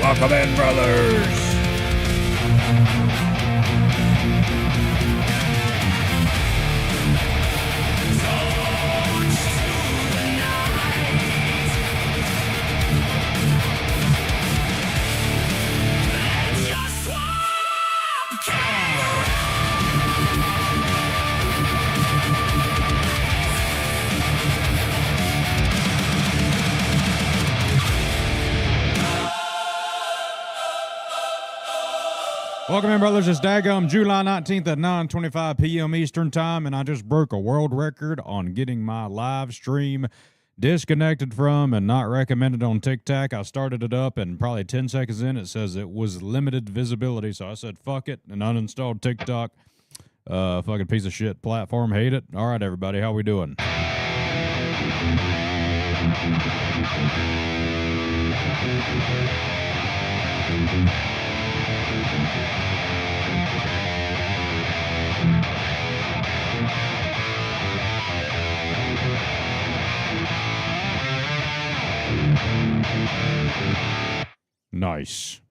Welcome in, brothers. Welcome in, brothers. It's daggum July 19th at 9:25 p.m. Eastern Time, and I just broke a world record on getting my live stream disconnected from and not recommended on TikTok. I started it up, and probably 10 seconds in, it says it was limited visibility, so I said, fuck it, and uninstalled TikTok. Fucking piece of shit platform. Hate it. All right, everybody, how we doing? Nice.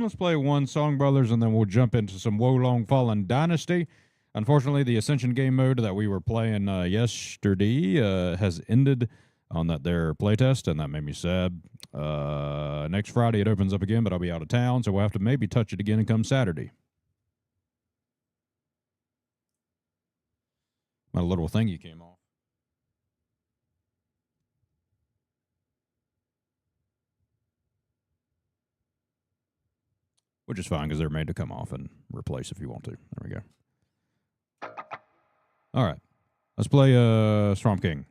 Let's play one song, brothers, and then we'll jump into some Wo Long Fallen Dynasty. Unfortunately, the Ascension game mode that we were playing yesterday has ended on that their playtest, and that made me sad. Next Friday it opens up again, but I'll be out of town, so we'll have to maybe touch it again and come Saturday. My little thingy came off. Which is fine, because they're made to come off and replace if you want to. There we go. All right. Let's play Swamp King.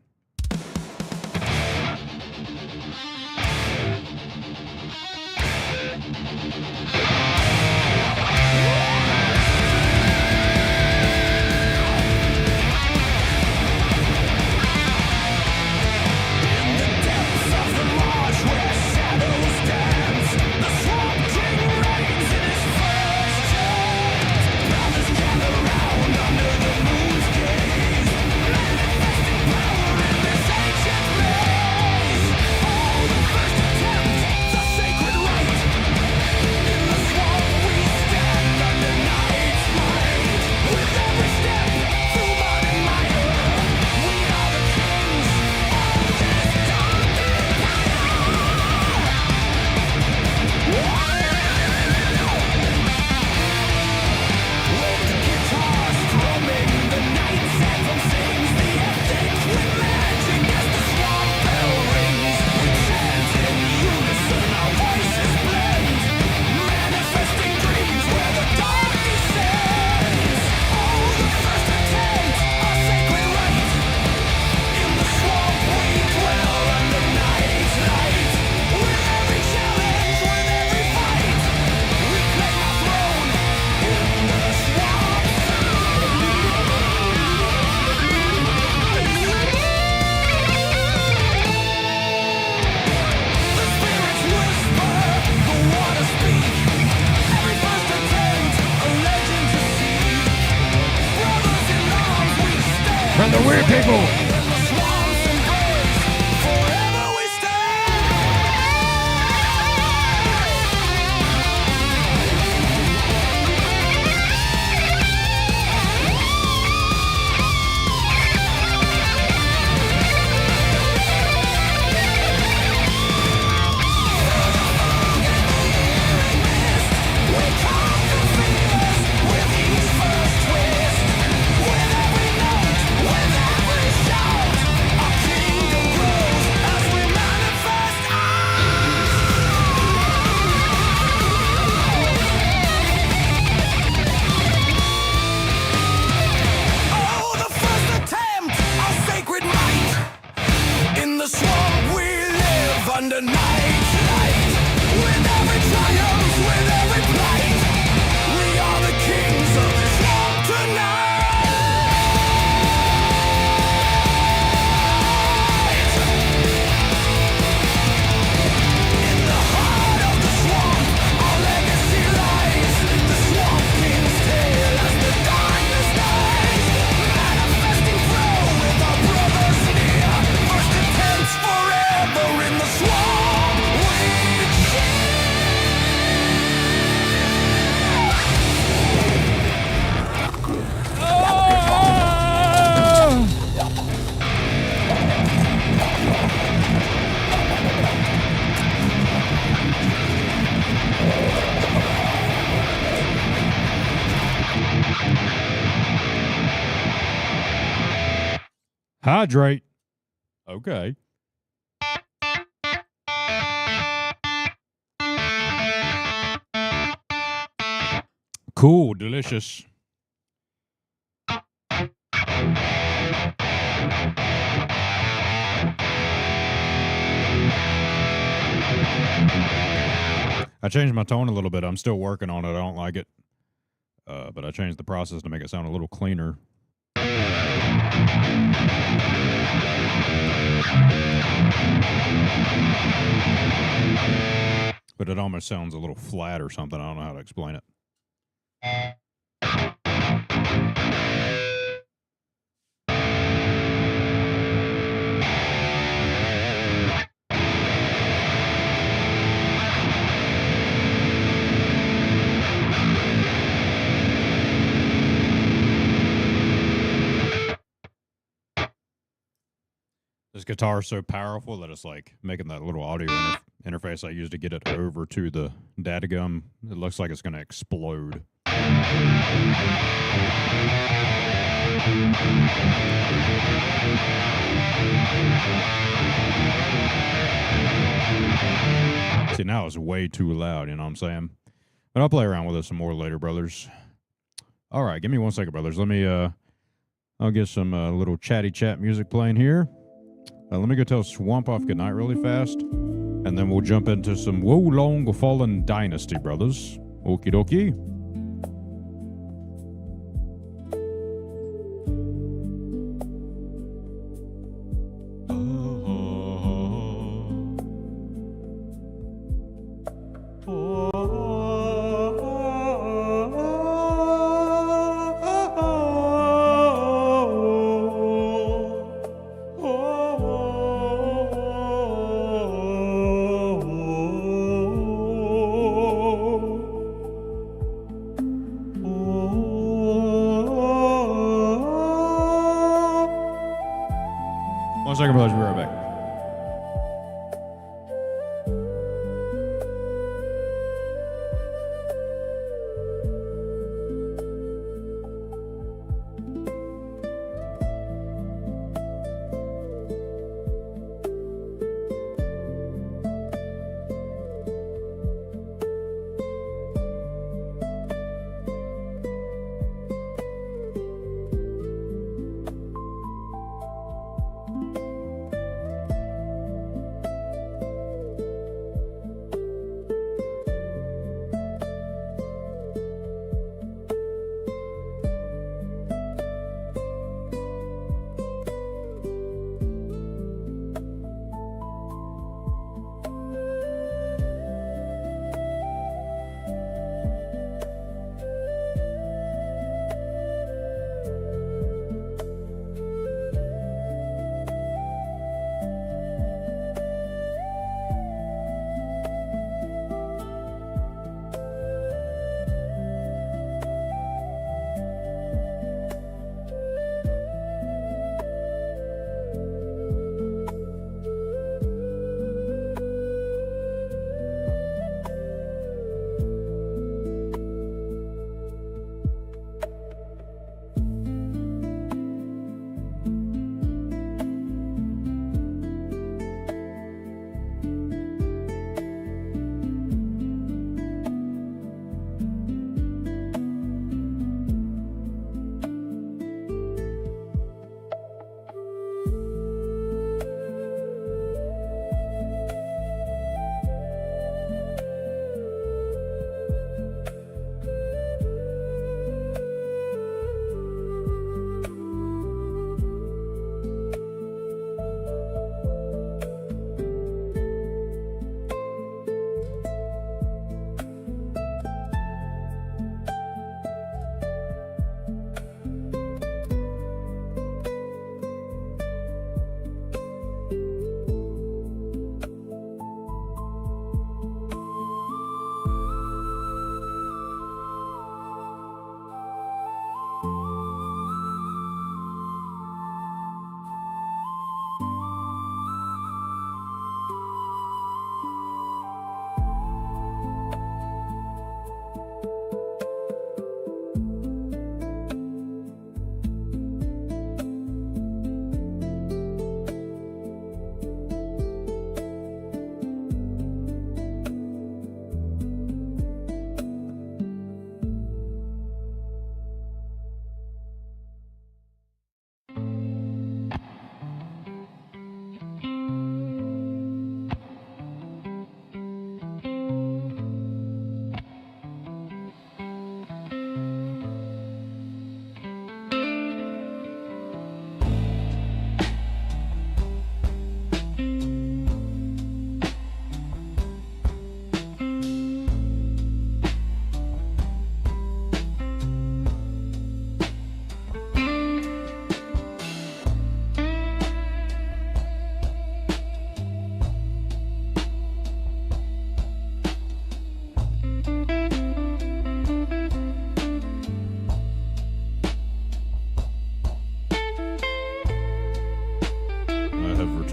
From the weird people. Forever in Hydrate. Okay. Cool, delicious. I changed my tone a little bit. I'm still working on it. I don't like it. But I changed the process to make it sound a little cleaner. But it almost sounds a little flat or something. I don't know how to explain it. This guitar is so powerful that it's like making that little audio interface I used to get it over to the dadgum. It looks like it's going to explode. See, now it's way too loud, you know what I'm saying? But I'll play around with it some more later, brothers. All right, give me 1 second, brothers. Let me, I'll get some little chatty chat music playing here. Let me go tell Swamp off goodnight really fast, and then we'll jump into some Wo Long Fallen Dynasty, brothers. Okie dokie. One second, brothers. We'll be right back.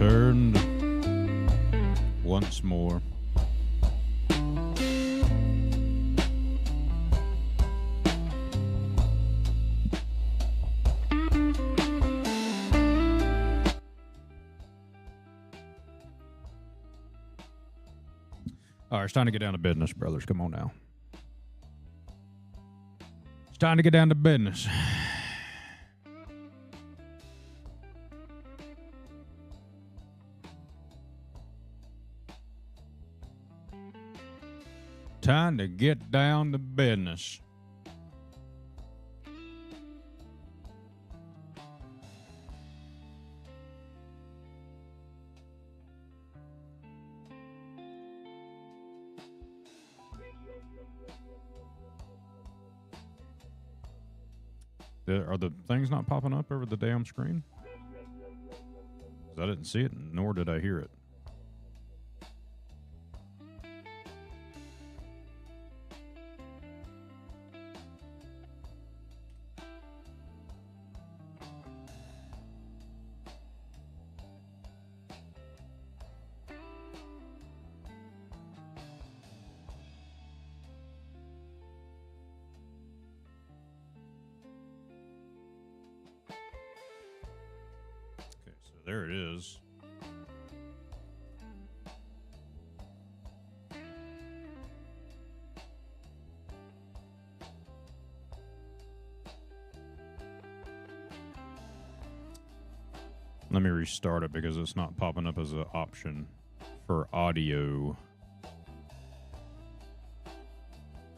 returned once more. All right, it's time to get down to business, brothers. Come on now. It's time to get down to business. Time to get down to business. Are the things not popping up over the damn screen? 'Cause I didn't see it, nor did I hear it. There it is. Let me restart it because it's not popping up as an option for audio.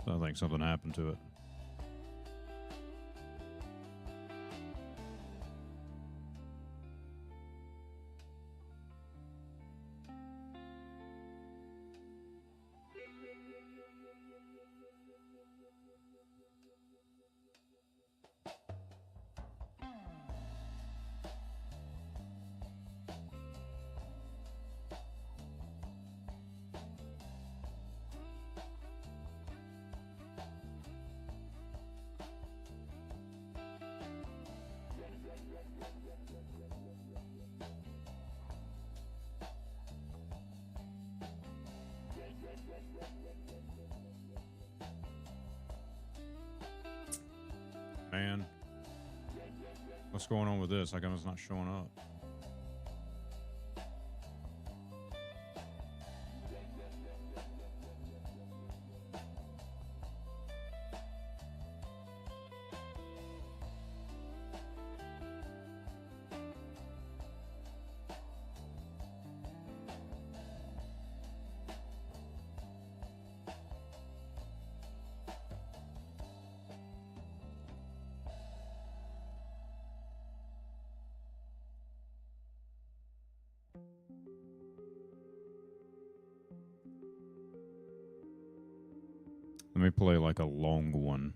I think something happened to it. Man, what's going on with this? How come it's not showing up? Let me play like a long one.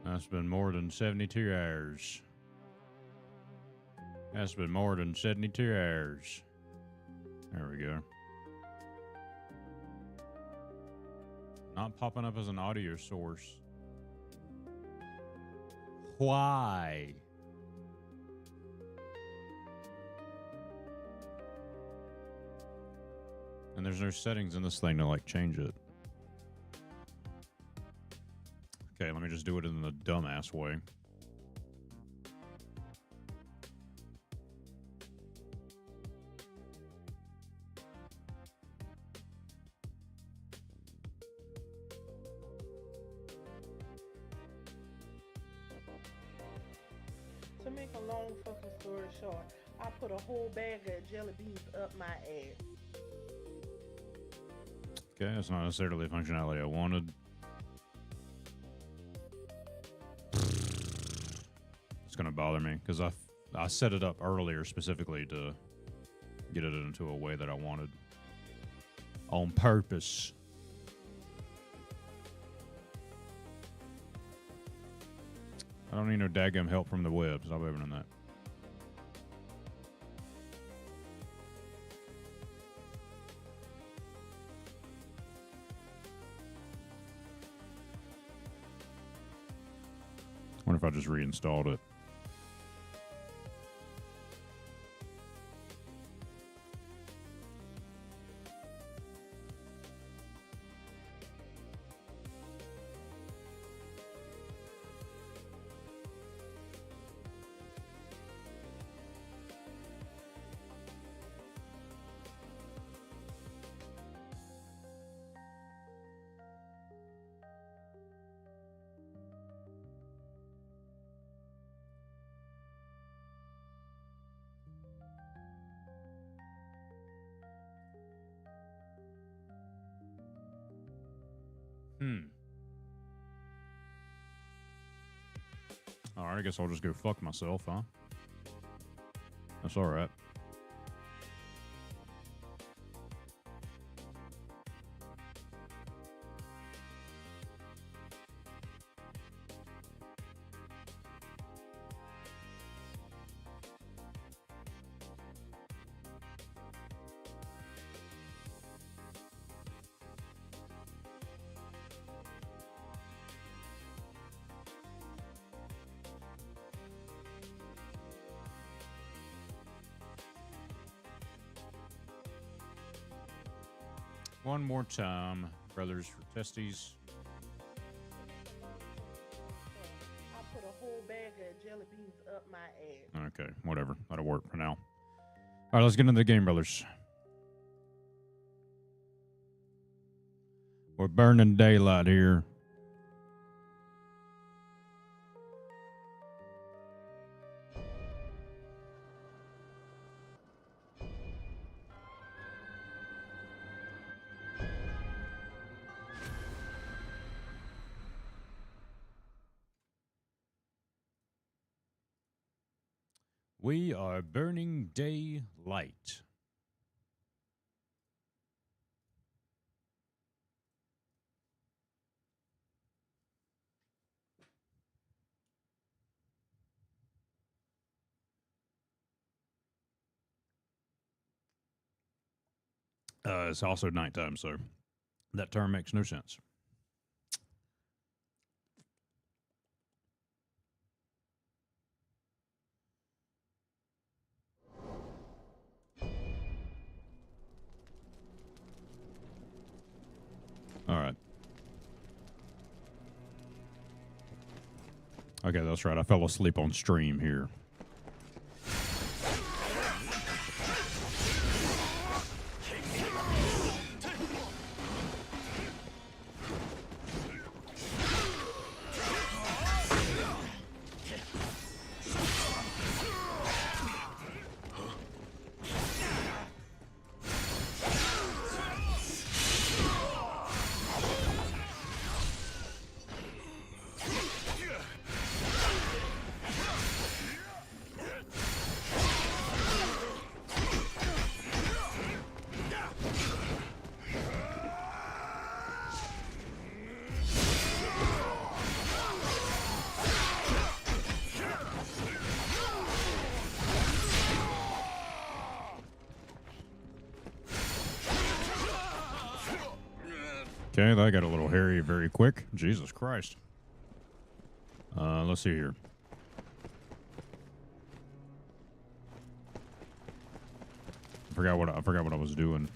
That's been more than 72 hours. That's been more than 72 hours. There we go. Not popping up as an audio source. Why? And there's no settings in this thing to like change it. Okay, let me just do it in the dumbass way. To make a long fucking story short, I put a whole bag of jelly beans up my ass. Okay, that's not necessarily the functionality I wanted. It's gonna bother me because I set it up earlier specifically to get it into a way that I wanted on purpose. I don't need no daggum help from the web. Stop opening that. Wonder if I just reinstalled it. Alright, I guess I'll just go fuck myself, huh? That's alright. One more time, brothers, for testes. I put a whole bag of jelly beans up my ass. Okay, whatever. That'll work for now. All right, let's get into the game, brothers. We're burning daylight here. We are burning daylight. It's also nighttime, so that term makes no sense. All right. Okay, that's right. I fell asleep on stream here. Okay, that got a little hairy very quick. Jesus Christ. Let's see here. I forgot what I was doing.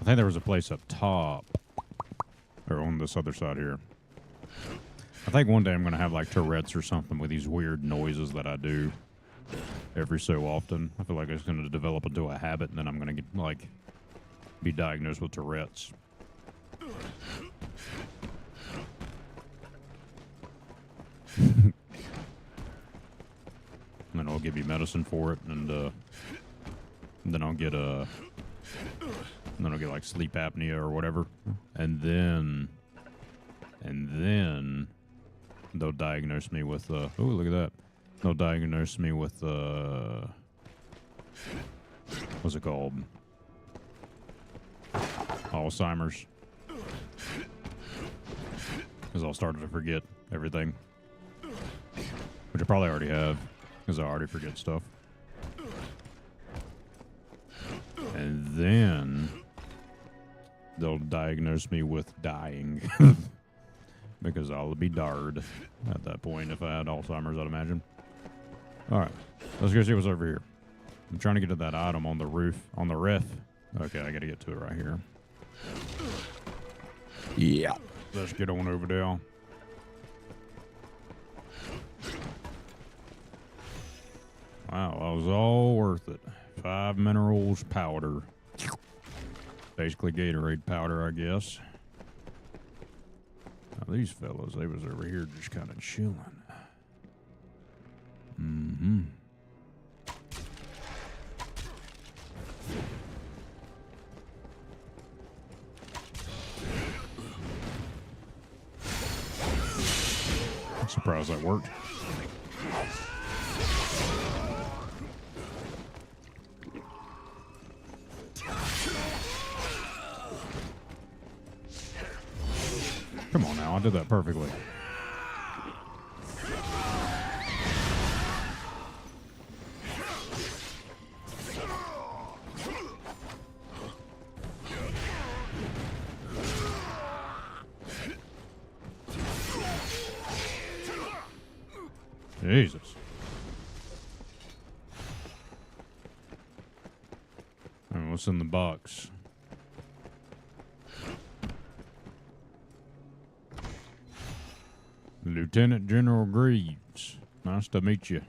I think there was a place up top. Or on this other side here. I think one day I'm gonna have like Tourette's or something with these weird noises that I do every so often. I feel like it's gonna develop into a habit, and then I'm gonna get like be diagnosed with Tourette's. And then I'll give you medicine for it, and then I'll get like sleep apnea or whatever, and then they'll diagnose me with oh, look at that. They'll diagnose me with what's it called? Alzheimer's. Because I'll start to forget everything. Which I probably already have, because I already forget stuff. And then they'll diagnose me with dying. because I'll be darred at that point if I had Alzheimer's, I'd imagine. All right, let's go see what's over here. I'm trying to get to that item on the roof, on the roof. Okay, I got to get to it right here. Yeah. Let's get on over there. Wow, that was all worth it. 5 minerals powder. Basically Gatorade powder, I guess. Now these fellas, they was over here just kind of chilling. Mm-hmm. I'm surprised that worked. Come on now, I did that perfectly. Jesus. All right, what's in the box? Lieutenant General Greaves. Nice to meet you.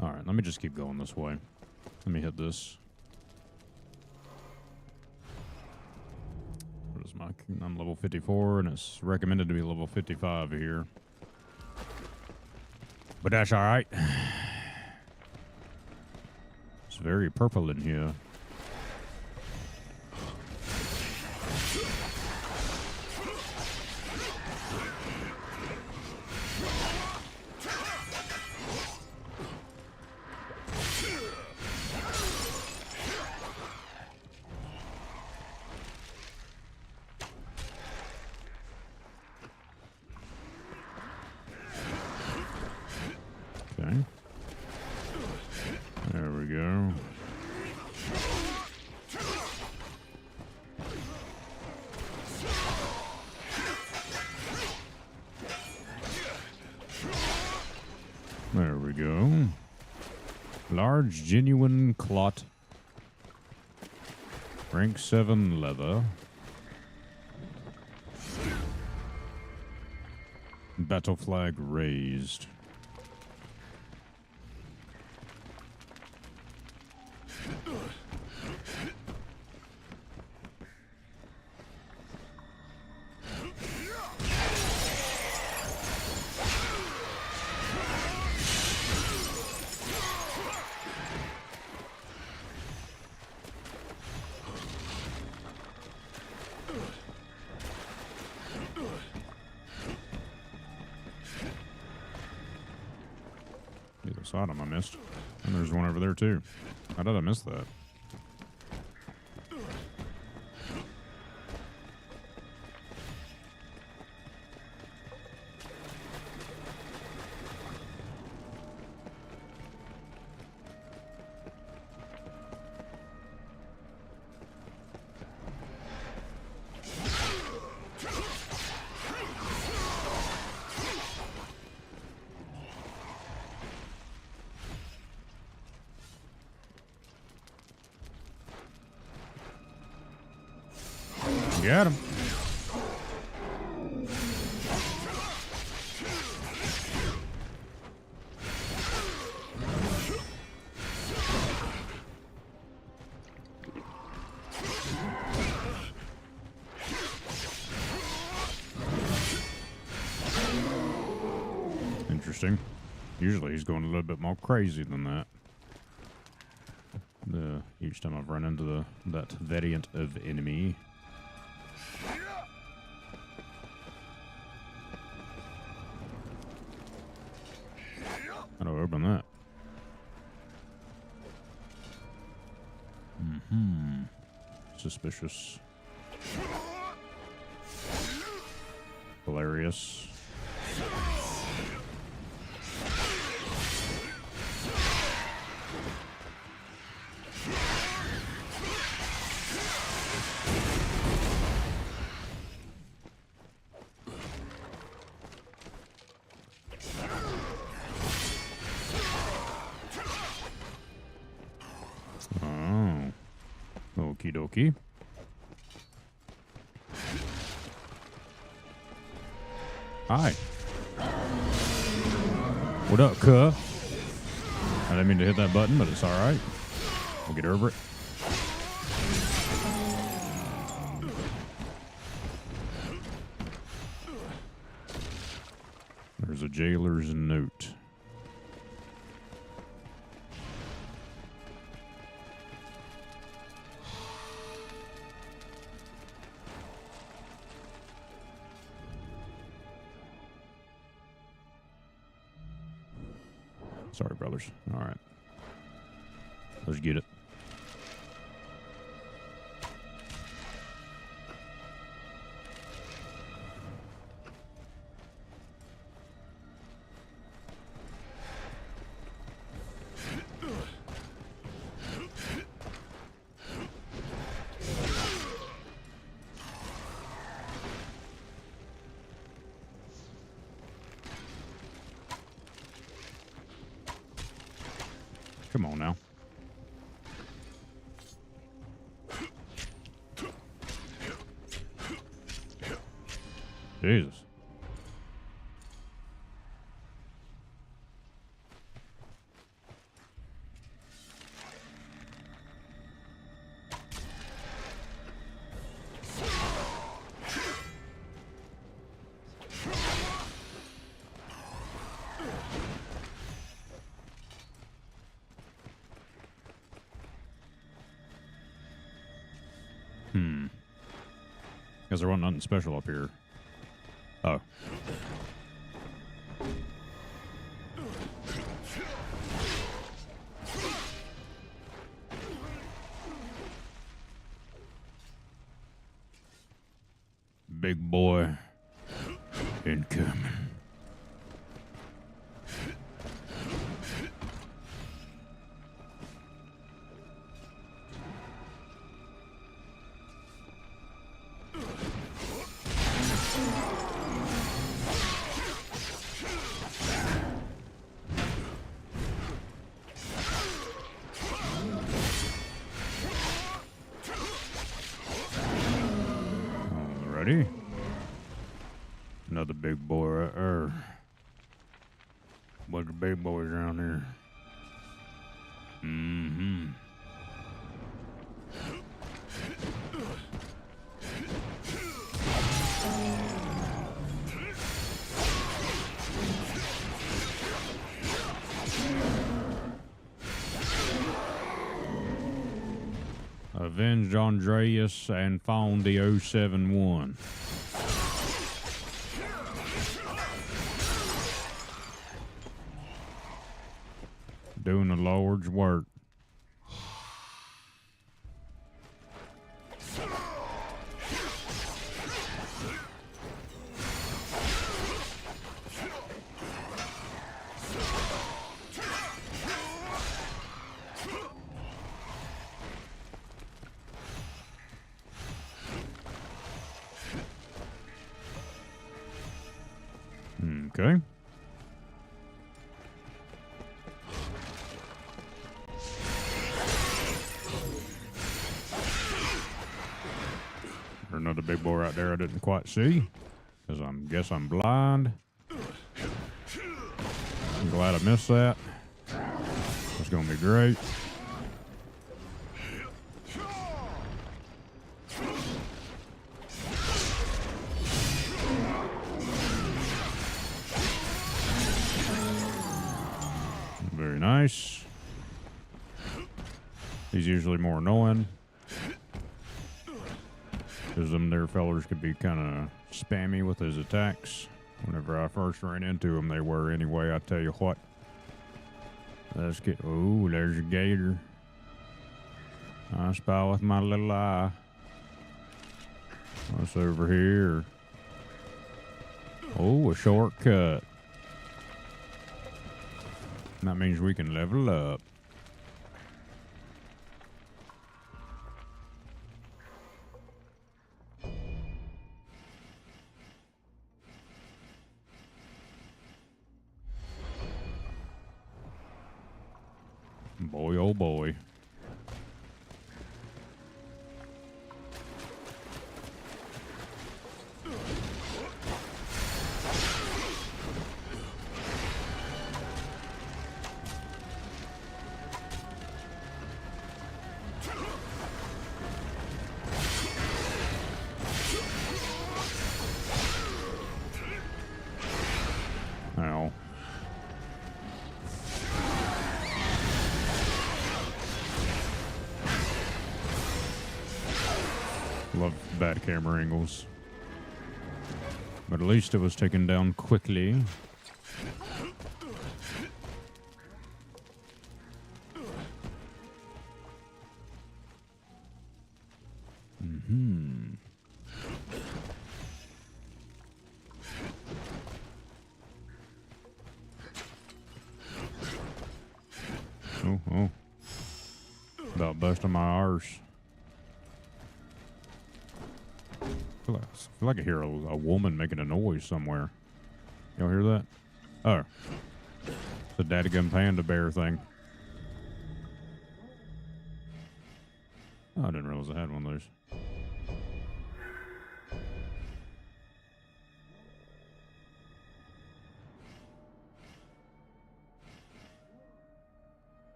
All right, let me just keep going this way. Let me hit this. What is my... I'm level 54, and it's recommended to be level 55 here. But that's all right. It's very purple in here. Okay. There we go. There we go. Large genuine clot. Rank 7 leather. Battle flag raised. This item I missed. And there's one over there too. How did I miss that? Got him. Interesting. Usually he's going a little bit more crazy than that. Each time I've run into that variant of enemy. How do I open that? Mm-hmm. Suspicious. Hilarious. Okie dokie. Hi. What up, cuh? I didn't mean to hit that button, but it's alright. We'll get over it. There's a jailer's note. Sorry, brothers. All right. Let's get it. Come on now. Jesus. Guess there wasn't nothing special up here. Oh. Big boy incoming. Alrighty. Another big boy right there. Bunch of big boys around here. Mm-hmm. Avenged Andreas and found the 071. Doing the Lord's work. Okay. Another big boy right there I didn't quite see, because I guess I'm blind. I'm glad I missed that. It's going to be great. Very nice. He's usually more annoying, because them there fellers could be kind of spammy with his attacks. Whenever I first ran into them, they were anyway. I tell you what. Let's get. Oh, there's a gator. I spy with my little eye. What's over here? Oh, a shortcut. That means we can level up. Boy, oh boy. Love bad camera angles. But at least it was taken down quickly. Mm-hmm. Oh. About busting my arse. I feel like I hear a woman making a noise somewhere. Y'all hear that? Oh. It's a daddy-gum panda bear thing. Oh, I didn't realize I had one of those.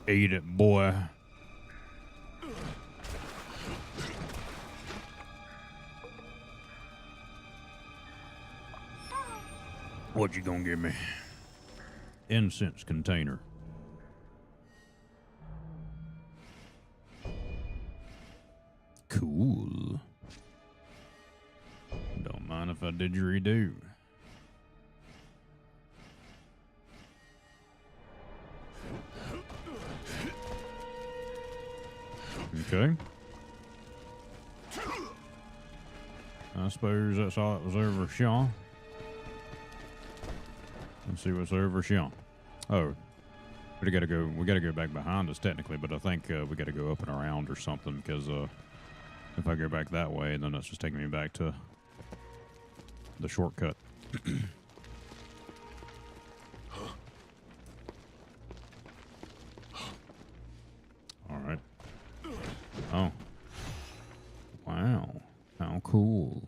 Eat it, boy. What you gonna give me? Incense container. Cool. Don't mind if I didgeridoo. Okay. I suppose that's all that was over Sean. Let's see what's over Sean. Oh, we gotta go back behind us technically, but I think we gotta go up and around or something because if I go back that way, then that's just taking me back to the shortcut. All right. Oh. Wow. How cool.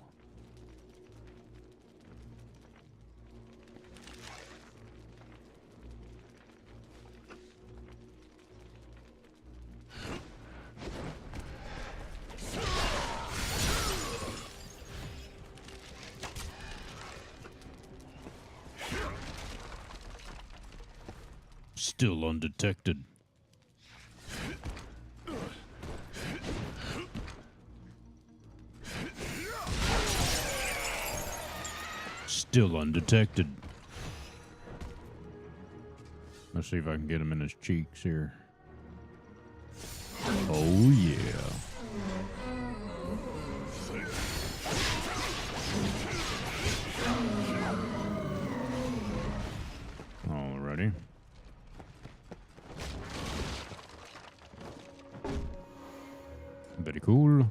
Still undetected. Still undetected. Let's see if I can get him in his cheeks here. Oh, yeah. Alrighty. Very cool.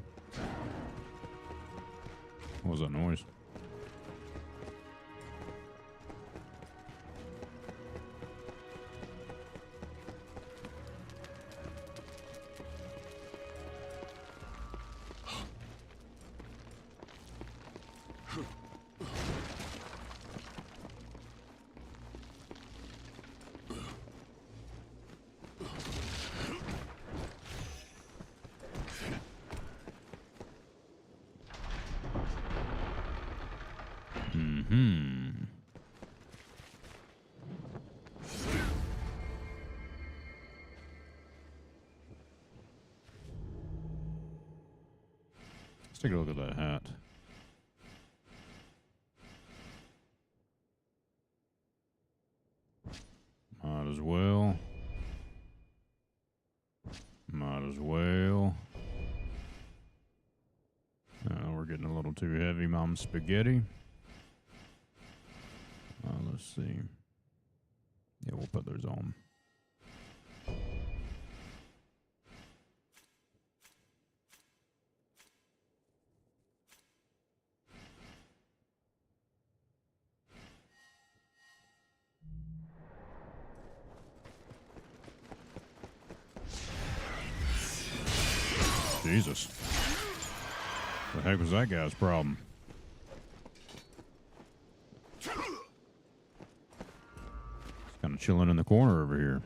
What was that noise? Let's take a look at that hat. Might as well. Might as well. We're getting a little too heavy, Mom Spaghetti. Let's see. Yeah, we'll put those on. Jesus. What the heck was that guy's problem? Kind of chilling in the corner over here.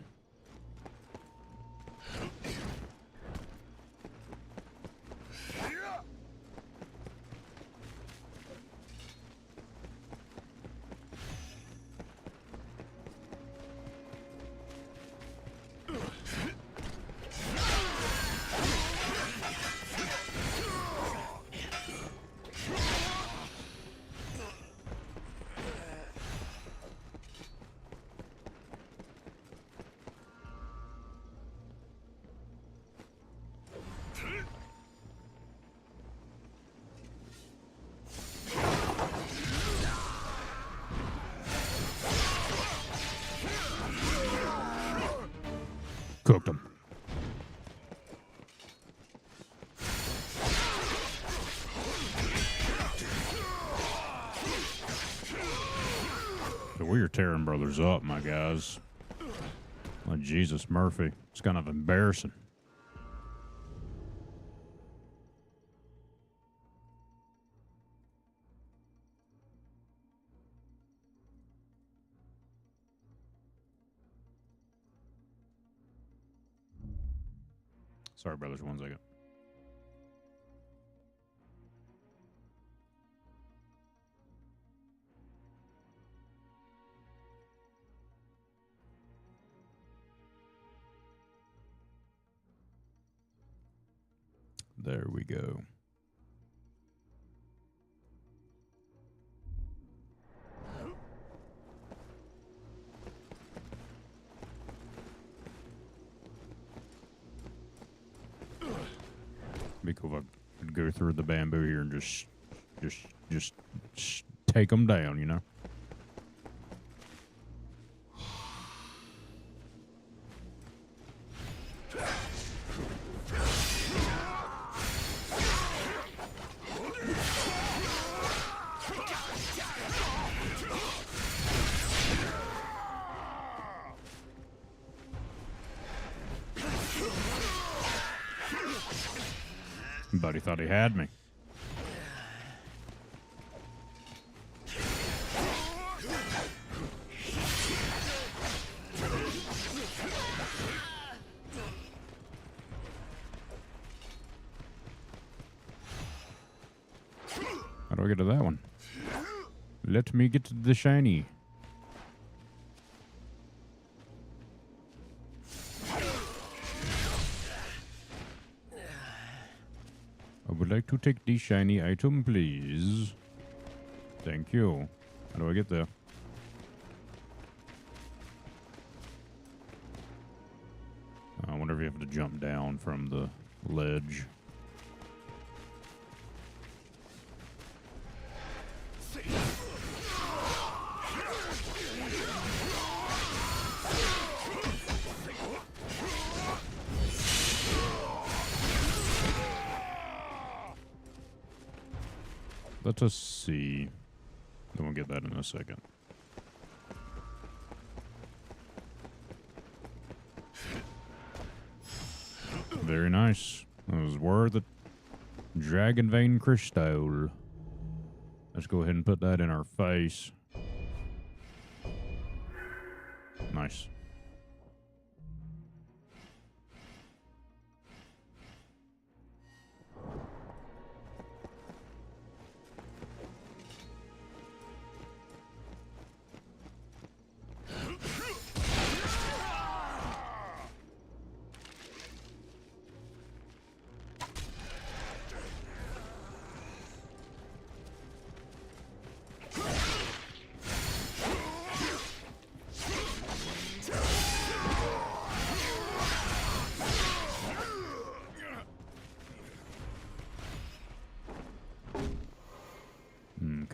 Cooked them. We are tearing brothers up, my guys. Like Jesus Murphy. It's kind of embarrassing. Sorry, brothers, 1 second. There we go. Be cool if I could go through the bamboo here and just take them down, you know? Buddy thought he had me. How do I get to that one? Let me get to the shiny. I would like to take the shiny item, please. Thank you. How do I get there? I wonder if you have to jump down from the ledge. Let us see. Then we'll get that in a second. Very nice. That was worth it. Dragon Vein Crystal. Let's go ahead and put that in our face. Nice.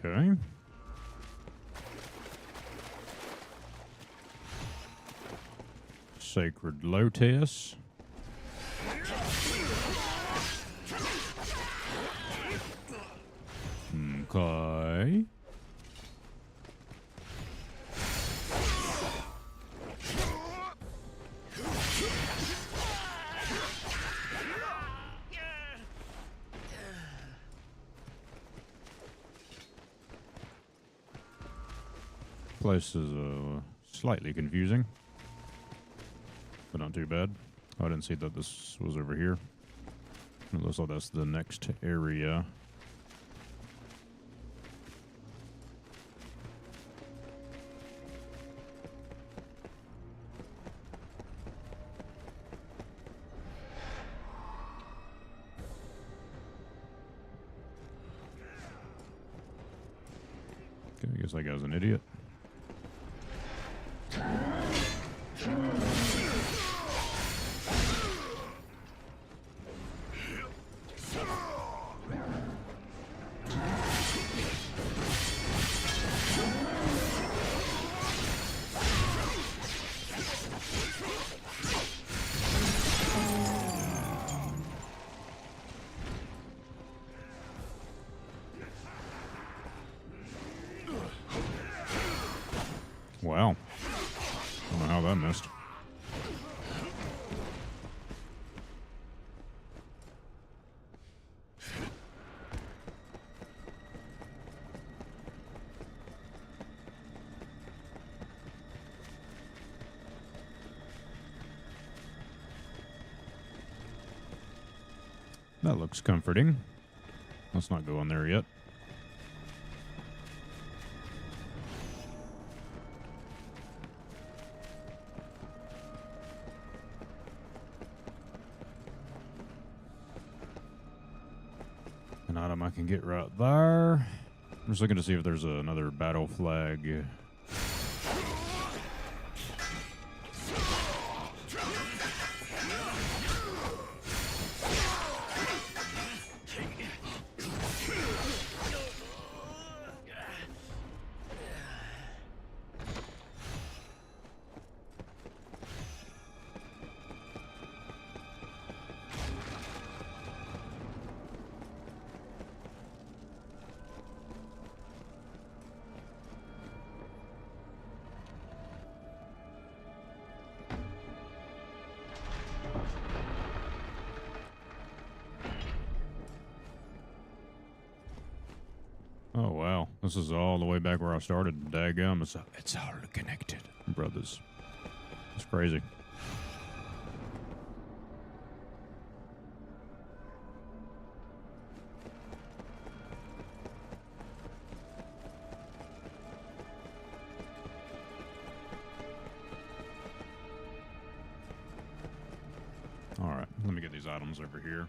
Okay. Sacred Lotus. Okay. Place is slightly confusing, but not too bad. Oh, I didn't see that this was over here. It looks like that's the next area. Okay, I guess that guy's an idiot. Wow. Don't know how that missed. That looks comforting. Let's not go in there yet. An item I can get right there. I'm just looking to see if there's another battle flag. Oh, wow. This is all the way back where I started. Daggum. It's all connected, brothers. It's crazy. All right. Let me get these items over here.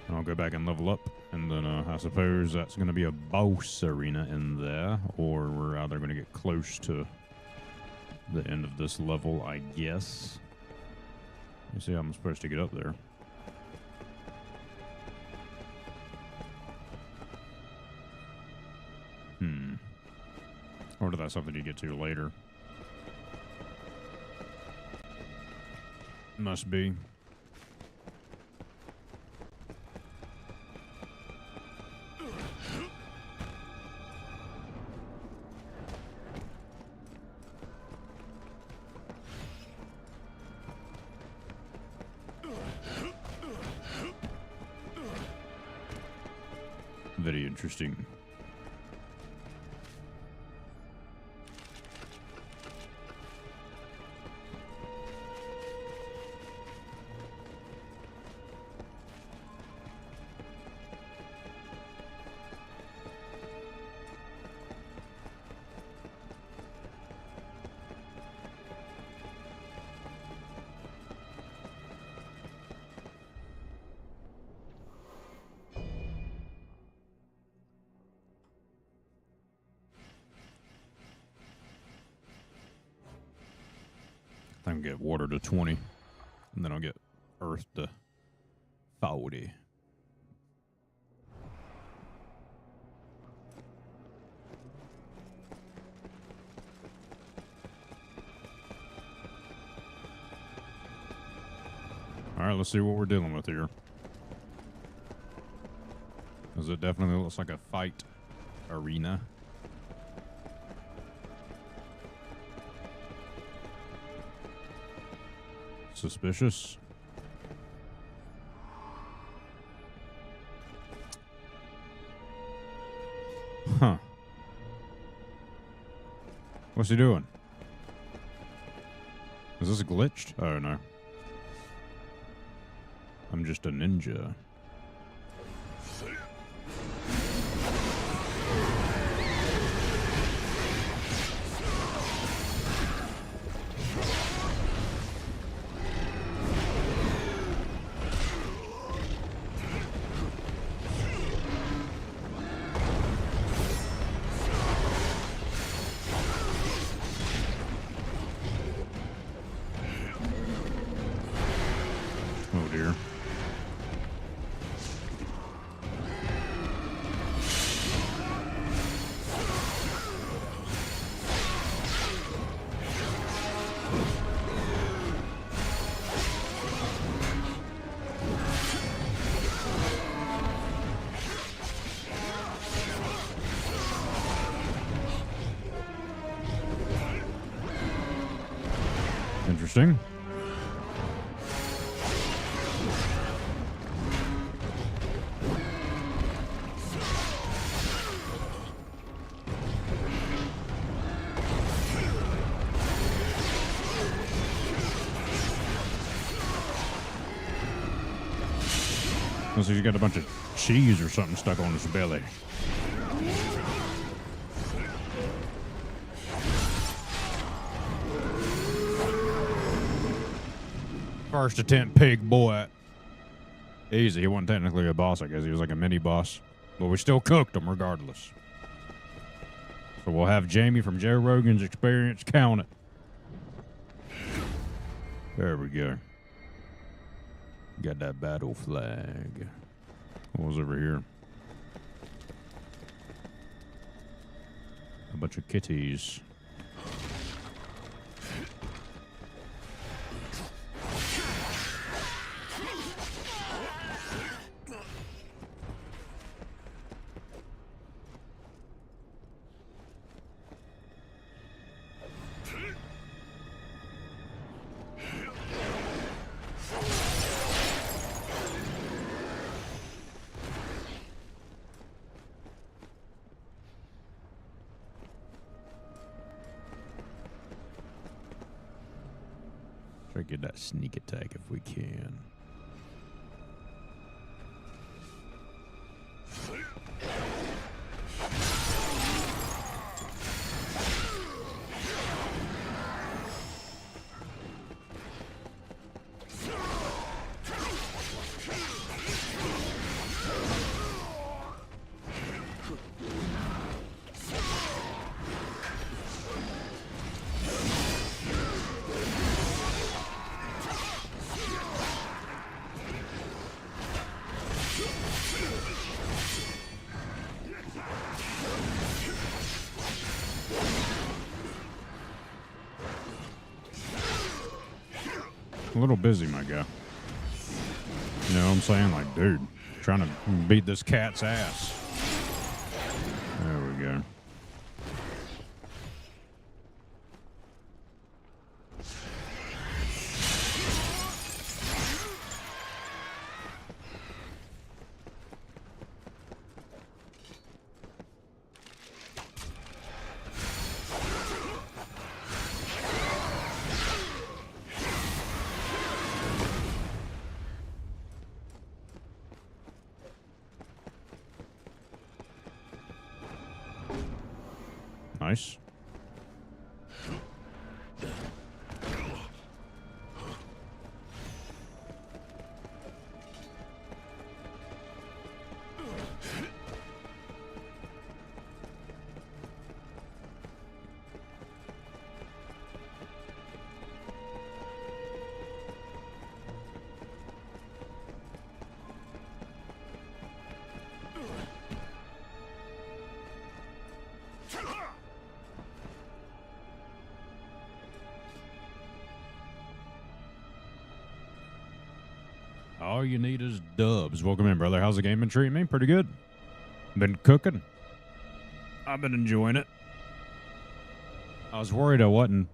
And I'll go back and level up. And then I suppose that's going to be a boss arena in there. Or we're either going to get close to the end of this level, I guess. Let me see how I'm supposed to get up there. Or that's something you get to later. Must be. Very interesting. I can get water to 20, and then I'll get earth to 40. All right, let's see what we're dealing with here. Because it definitely looks like a fight arena. Suspicious. Huh. What's he doing? Is this glitched? Oh, no. I'm just a ninja. Oh dear. Interesting. Unless he's got a bunch of cheese or something stuck on his belly. First attempt, pig boy. Easy. He wasn't technically a boss, I guess. He was like a mini boss. But we still cooked him regardless. So we'll have Jamie from Joe Rogan's Experience count it. There we go. Got that battle flag. What was over here? A bunch of kitties. Try to get that sneak attack if we can. A little busy, my guy. You know what I'm saying? Like, dude, trying to beat this cat's ass. There we go. Nice. All you need is dubs. Welcome in, brother. How's the game been treating me? Pretty good. Been cooking. I've been enjoying it. I was worried I wasn't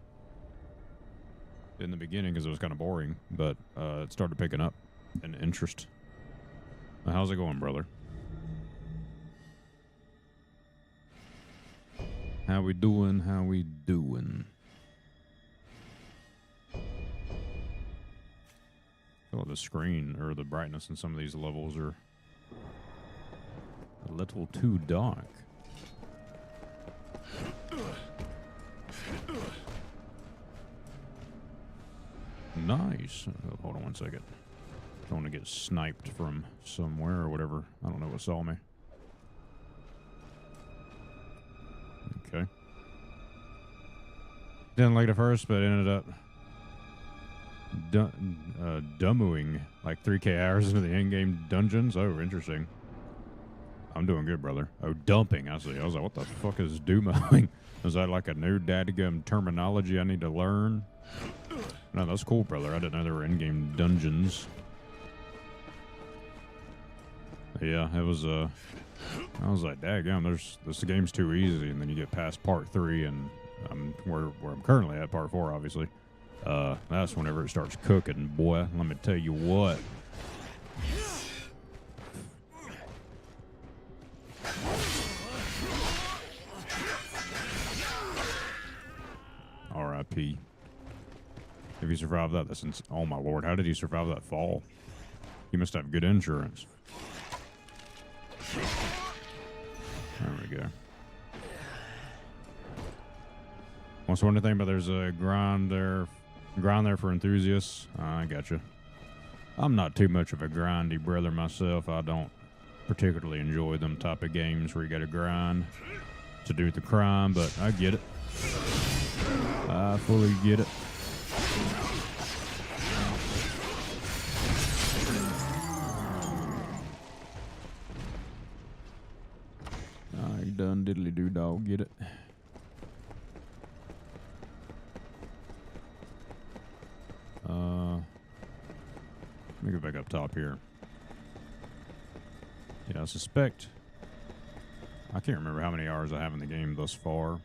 in the beginning because it was kind of boring, but it started picking up in interest. How's it going, brother? How we doing? How we doing? I feel like the screen or the brightness in some of these levels are a little too dark. Nice. Oh, hold on one second. Don't want to get sniped from somewhere or whatever. I don't know what saw me. Okay. Didn't like it at first, but ended up demoing like 3K hours into the in-game dungeons. Oh, interesting. I'm doing good, brother. Oh, dumping. I see. I was like, what the fuck is demoing? Is that like a new dadgum terminology I need to learn? No, that's cool, brother. I didn't know there were in-game dungeons. Yeah, it was, I was like, daggum, this game's too easy. And then you get past part 3 and where I'm currently at, part 4, obviously. That's whenever it starts cooking, boy. Let me tell you what. R.I.P. If he survived that, that's oh my lord, how did he survive that fall? He must have good insurance. There we go. Want to know anything about there's a grind there for enthusiasts? I gotcha. I'm not too much of a grindy brother myself. I don't particularly enjoy them type of games where you got to grind to do the crime, but I get it. I fully get it. I done diddly do dog, get it. Let me go back up top here. Yeah, I suspect. I can't remember how many hours I have in the game thus far.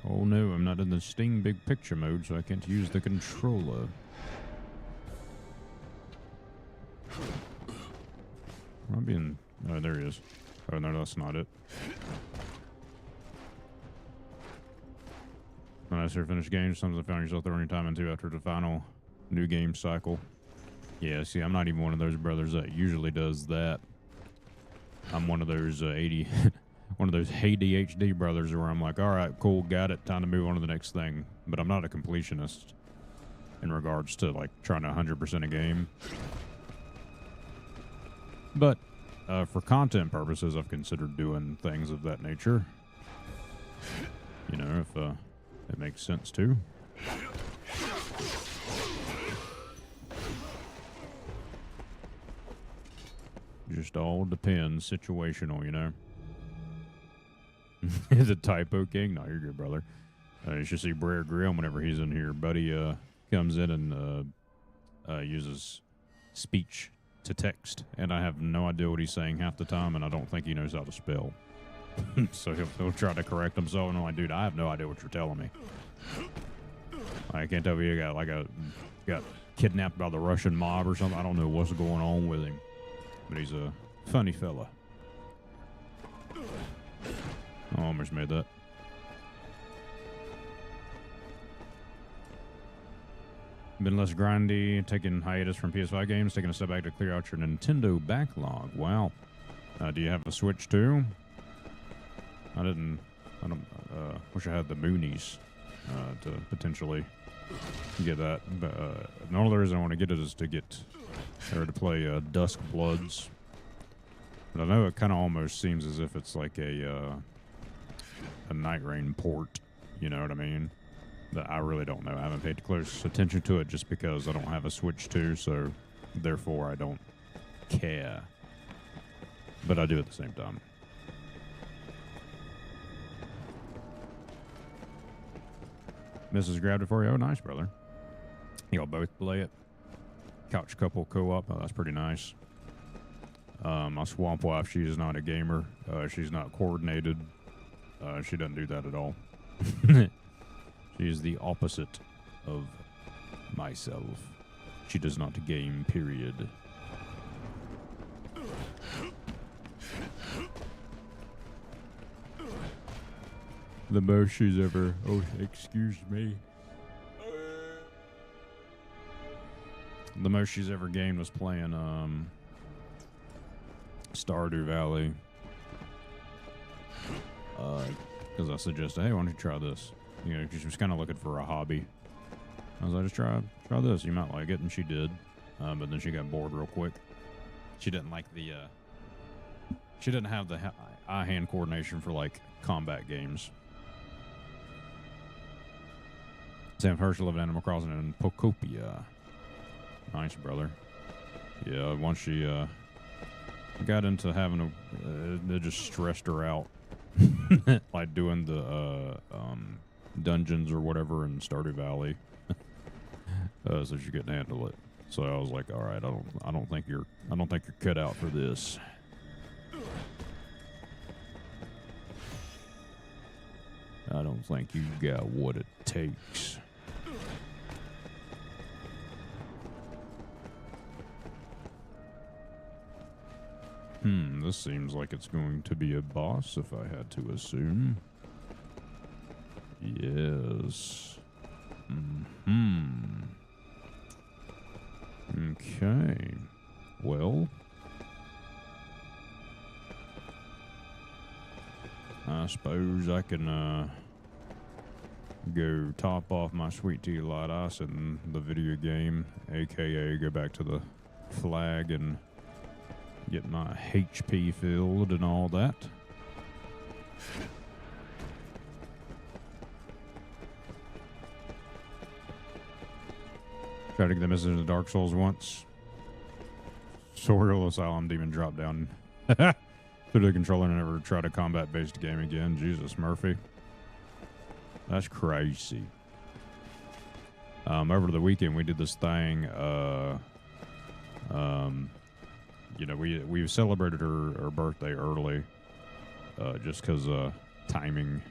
Oh no, I'm not in the Steam Big Picture mode, so I can't use the controller. I'm being. Oh, there he is. Oh no, that's not it. When I start finish games, sometimes I found yourself throwing your time into after the final new game cycle. Yeah, see, I'm not even one of those brothers that usually does that. I'm one of those one of those ADHD brothers where I'm like, all right, cool, got it, time to move on to the next thing. But I'm not a completionist in regards to like trying to 100% a game. But for content purposes, I've considered doing things of that nature. You know, if it makes sense too. Just all depends, situational, you know. Is it Typo King? No, you're good, brother. You should see Brer Grimm whenever he's in here. Buddy comes in and uses speech to text, and I have no idea what he's saying half the time, and I don't think he knows how to spell. So he'll try to correct himself, and I'm like, dude, I have no idea what you're telling me. I can't tell if you got kidnapped by the Russian mob or something. I don't know what's going on with him, but he's a funny fella. I almost made that. Been less grindy, taking hiatus from PS5 games, taking a step back to clear out your Nintendo backlog. Wow. Do you have a Switch too? I don't wish I had the Moonies to potentially get that. But the only reason I want to get it is to play Dusk Bloods. But I know it kind of almost seems as if it's like a Night Rain port. You know what I mean? But I really don't know. I haven't paid close attention to it just because I don't have a Switch 2, so therefore I don't care. But I do at the same time. Mrs. grabbed it for you. Oh, nice, brother. Y'all both play it. Couch couple co-op. Oh, that's pretty nice. My swamp wife, she is not a gamer. She's not coordinated. She doesn't do that at all. She is the opposite of myself. She does not game, period. The most she's ever... Oh, excuse me. The most she's ever gamed was playing Stardew Valley. Because I suggested, hey, why don't you try this? You know, she was kind of looking for a hobby. I was like, just try this. You might like it, and she did. But then she got bored real quick. She didn't like the... she didn't have the eye-hand coordination for, like, combat games. Sam Herschel lived in Animal Crossing in Pocopia. Nice, brother. Yeah, once she got into having it just stressed her out. Like doing the dungeons or whatever in Stardew Valley. So she couldn't handle it. So I was like, all right, I don't think you're cut out for this. I don't think you got what it takes. This seems like it's going to be a boss, if I had to assume. Yes. Okay. Well, I suppose I can go top off my sweet tea light ice in the video game, aka go back to the flag and get my HP filled and all that. Tried to get the message into Dark Souls once. Sorial Asylum Demon dropped down through the controller and never tried a combat-based game again. Jesus, Murphy. That's crazy. Over the weekend, we did this thing. You know, we celebrated her birthday early, just because timing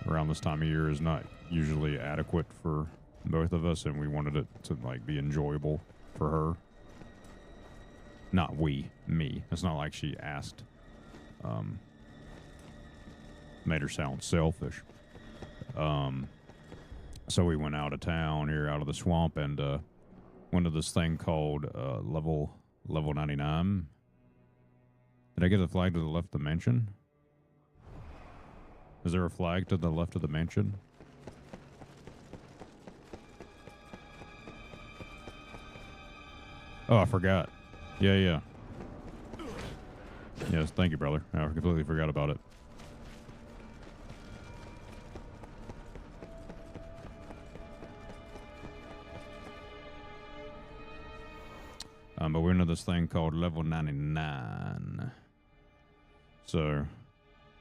around this time of year is not usually adequate for both of us, and we wanted it to like be enjoyable for her. Not me. It's not like she asked. Made her sound selfish. So we went out of town here, out of the swamp, and went to this thing called level 99. Did I get a flag to the left of the mansion? Is there a flag to the left of the mansion? Oh, I forgot. Yeah. Yes, thank you, brother. I completely forgot about it. But we're into this thing called level 99. So,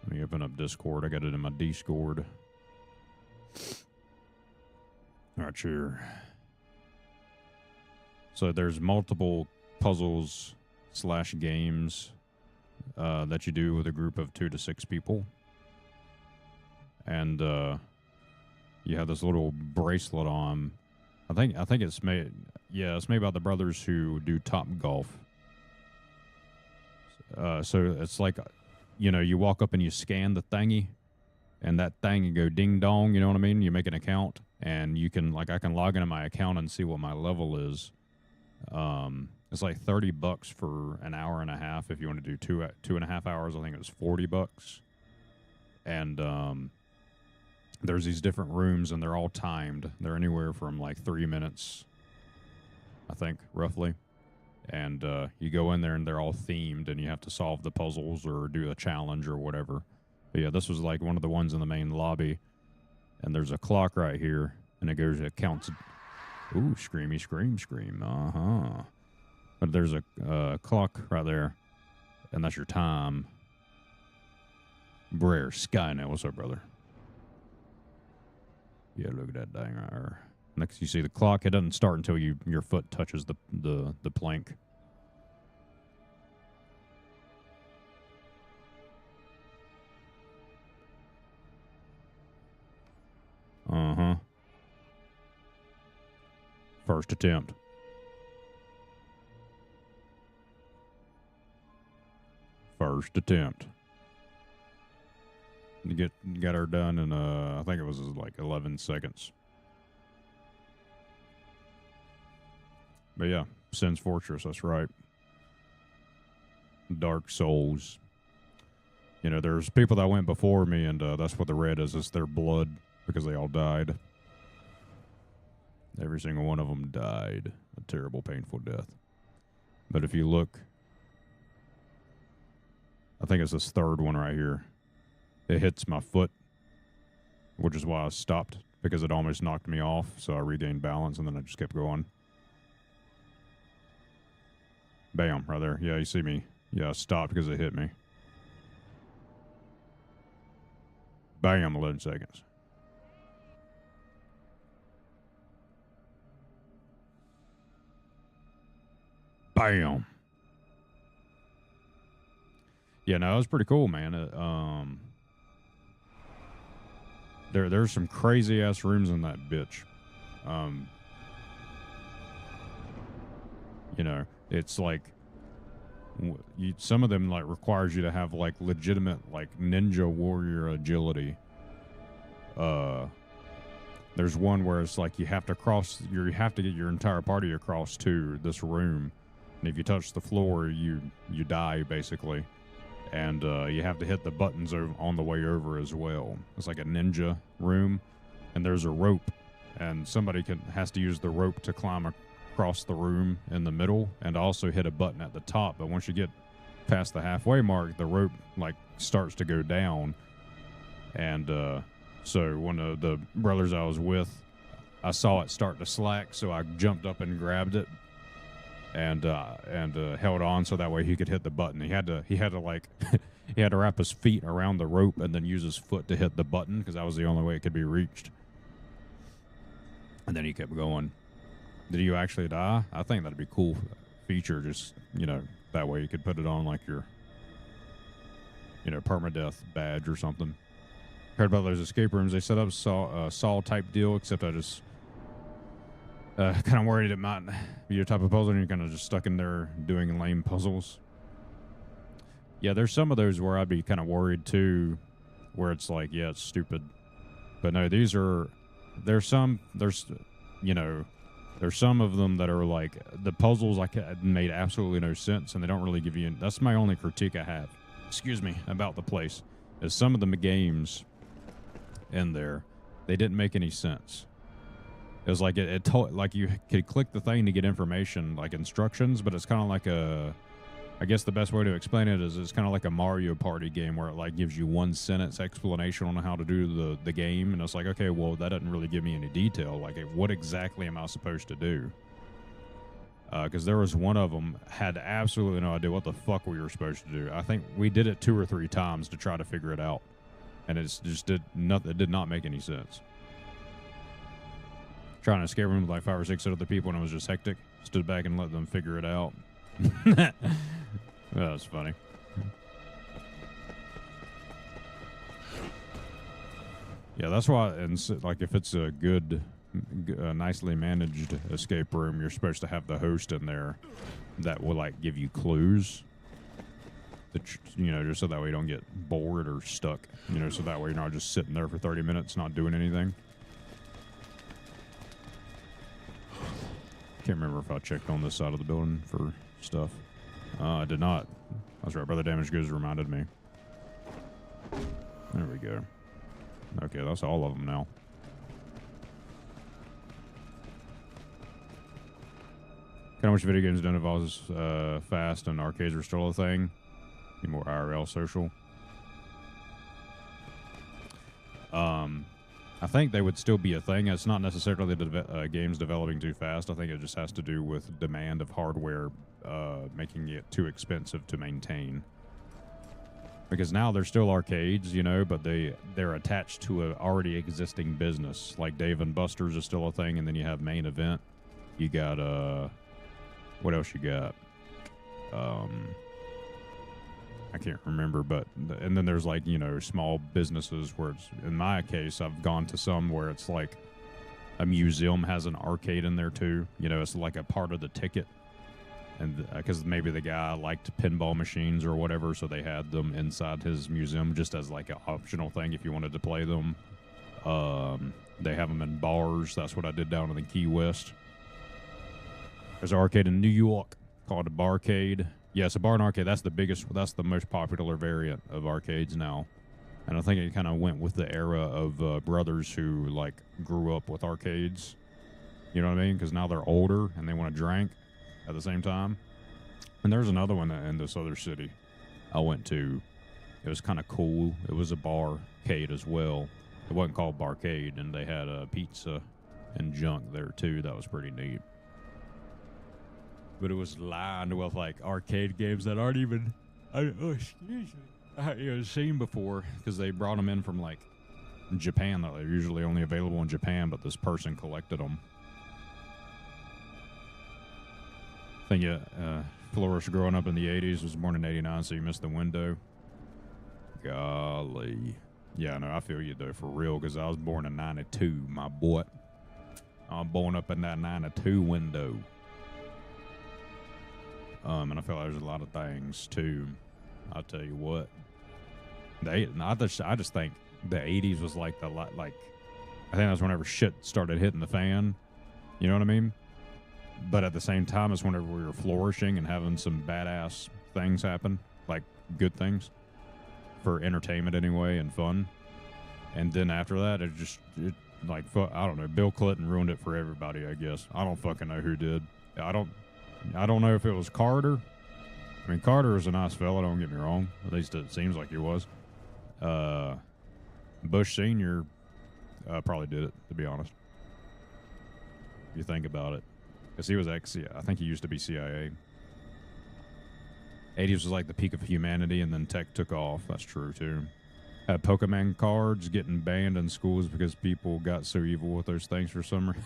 let me open up Discord. I got it in my Discord. Right here. So there's multiple puzzles / games that you do with a group of 2 to 6 people. And you have this little bracelet on. I think it's made. Yeah, it's made by the brothers who do Top Golf. So it's like, you know, you walk up and you scan the thingy, and that thing you go ding dong. You know what I mean? You make an account, and you can I can log into my account and see what my level is. It's like $30 for an hour and a half. If you want to do 2.5 hours, I think it was $40. And there's these different rooms, and they're all timed. They're anywhere from like 3 minutes, I think, roughly. And you go in there, and they're all themed, and you have to solve the puzzles or do a challenge or whatever. But yeah, this was like one of the ones in the main lobby. And there's a clock right here, and it counts. Ooh, screamy, scream. Uh-huh. But there's a clock right there, and that's your time. Brer Skynet, what's up, brother? Yeah, look at that dang right there. Next, you see the clock. It doesn't start until your foot touches the plank. Uh-huh. First attempt. First attempt. You got her done in I think it was like 11 seconds. But yeah, Sin's Fortress, that's right. Dark Souls. You know, there's people that went before me, and that's what the red is. It's their blood, because they all died. Every single one of them died a terrible, painful death. But if you look, I think it's this third one right here. It hits my foot, which is why I stopped, because it almost knocked me off. So I regained balance, and then I just kept going. Bam, right there. Yeah, you see me. Yeah, I stopped because it hit me. Bam, 11 seconds. Bam. Yeah, no, it was pretty cool, man. There's some crazy ass rooms in that bitch. You know, it's like some of them like requires you to have like legitimate like ninja warrior agility. There's one where it's like you have to get your entire party across to this room, and if you touch the floor, you die basically, and you have to hit the buttons on the way over as well. It's like a ninja room, and there's a rope, and somebody has to use the rope to climb across the room in the middle, and also hit a button at the top. But once you get past the halfway mark, the rope like starts to go down, and so one of the brothers I was with, I saw it start to slack, so I jumped up and grabbed it, and held on so that way he could hit the button. He had to like he had to wrap his feet around the rope and then use his foot to hit the button because that was the only way it could be reached. And then he kept going. Did you actually die? I think that'd be a cool feature. Just that way you could put it on like your permadeath badge or something. Heard about those escape rooms. They set up Saw type deal, except I just kind of worried it might be your type of puzzle and you're kind of just stuck in there doing lame puzzles. Yeah, there's some of those where I'd be kind of worried too, where it's like, yeah, it's stupid. But no, there's some of them that are like the puzzles like made absolutely no sense and they don't really give you. That's my only critique I have. Excuse me, about the place is some of the games in there, they didn't make any sense. It was like it told like you could click the thing to get information like instructions, but it's kind of like I guess the best way to explain it is it's kind of like a Mario Party game where it like gives you one sentence explanation on how to do the game, and it's like, okay, well that doesn't really give me any detail. Like what exactly am I supposed to do? Because there was one of them had absolutely no idea what the fuck we were supposed to do. I think we did it 2 or 3 times to try to figure it out, and it did not make any sense. Trying to escape room with like 5 or 6 other people, and it was just hectic. Stood back and let them figure it out. That was funny. Yeah, that's why. And like, if it's a good, nicely managed escape room, you're supposed to have the host in there that will like give you clues. That, just so that way you don't get bored or stuck. So that way you're not just sitting there for 30 minutes not doing anything. Can't remember if I checked on this side of the building for stuff. I did not. That's right. Brother Damage Goods reminded me. There we go. Okay, that's all of them now. Kind of wish video games don't evolve as fast and arcades are still a thing. Be more IRL social. I think they would still be a thing. It's not necessarily the games developing too fast. I think it just has to do with demand of hardware making it too expensive to maintain. Because now they're still arcades, but they're attached to an already existing business. Like Dave and Buster's is still a thing, and then you have Main Event. You got what else you got? I can't remember, and then there's like, small businesses where it's, in my case, I've gone to some where it's like a museum has an arcade in there too. It's like a part of the ticket. And because maybe the guy liked pinball machines or whatever, so they had them inside his museum just as like an optional thing if you wanted to play them. They have them in bars. That's what I did down in the Key West. There's an arcade in New York called a Barcade. Yes, a bar and arcade. That's the most popular variant of arcades now. And I think it kind of went with the era of brothers who like grew up with arcades. You know what I mean? Because now they're older and they want to drink at the same time. And there's another one in this other city I went to. It was kind of cool. It was a barcade as well. It wasn't called Barcade, and they had a pizza and junk there too. That was pretty neat. But it was lined with like arcade games that aren't even seen before, because they brought them in from like Japan. That they're usually only available in Japan, but this person collected them. I think Flores growing up in the 80s, was born in 89, so you missed the window. Golly. Yeah, no, I feel you though, for real, because I was born in '92, my boy. I'm born up in that '92 window. And I feel like there's a lot of things too. I'll tell you what. I just think the '80s was like like I think that's whenever shit started hitting the fan. You know what I mean? But at the same time, it's whenever we were flourishing and having some badass things happen, like good things for entertainment anyway and fun. And then after that, it like I don't know. Bill Clinton ruined it for everybody. I guess I don't fucking know who did. I don't know if it was Carter. I mean, Carter is a nice fella. Don't get me wrong. At least it seems like he was. Bush Senior probably did it, to be honest. If you think about it, because he was I think he used to be CIA. '80s was like the peak of humanity, and then tech took off. That's true too. Had Pokemon cards getting banned in schools because people got so evil with those things for some reason.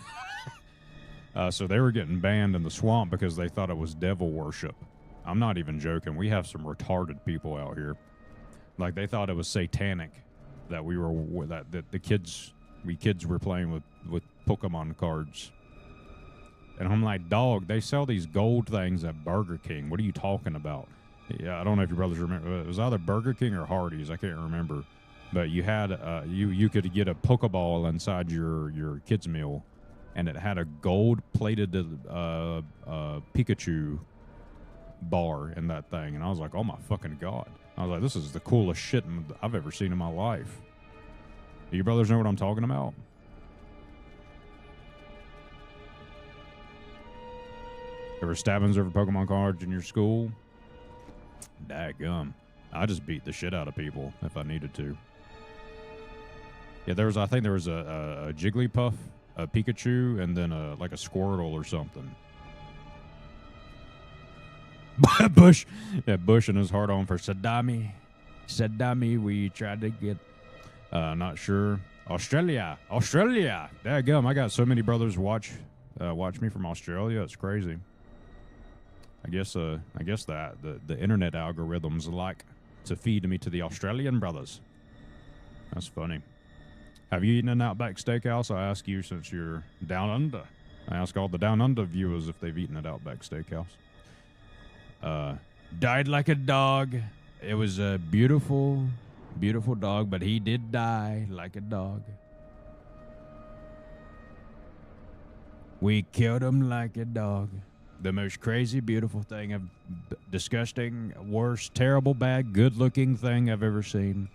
So they were getting banned in the swamp because they thought it was devil worship. I'm not even joking. We have some retarded people out here. Like they thought it was satanic that that the kids were playing with Pokemon cards. And I'm like, dog, they sell these gold things at Burger King. What are you talking about? Yeah, I don't know if your brothers remember. It was either Burger King or Hardee's. I can't remember. But you had you could get a Pokeball inside your kid's meal, and it had a gold-plated Pikachu bar in that thing. And I was like, oh my fucking God. I was like, this is the coolest shit I've ever seen in my life. Do you brothers know what I'm talking about? Ever stabbings over Pokemon cards in your school? Dadgum. I just beat the shit out of people if I needed to. Yeah, I think there was a Jigglypuff, a Pikachu, and then like a Squirtle or something. Bush and his heart on for Saddami. We tried to get, not sure. Australia. Dadgum, I got so many brothers watch me from Australia. It's crazy. I guess that the internet algorithms like to feed me to the Australian brothers. That's funny. Have you eaten an Outback Steakhouse? I ask you since you're down under. I ask all the down under viewers if they've eaten at Outback Steakhouse. Died like a dog. It was a beautiful, beautiful dog, but he did die like a dog. We killed him like a dog. The most crazy, beautiful thing, disgusting, worst, terrible, bad, good-looking thing I've ever seen.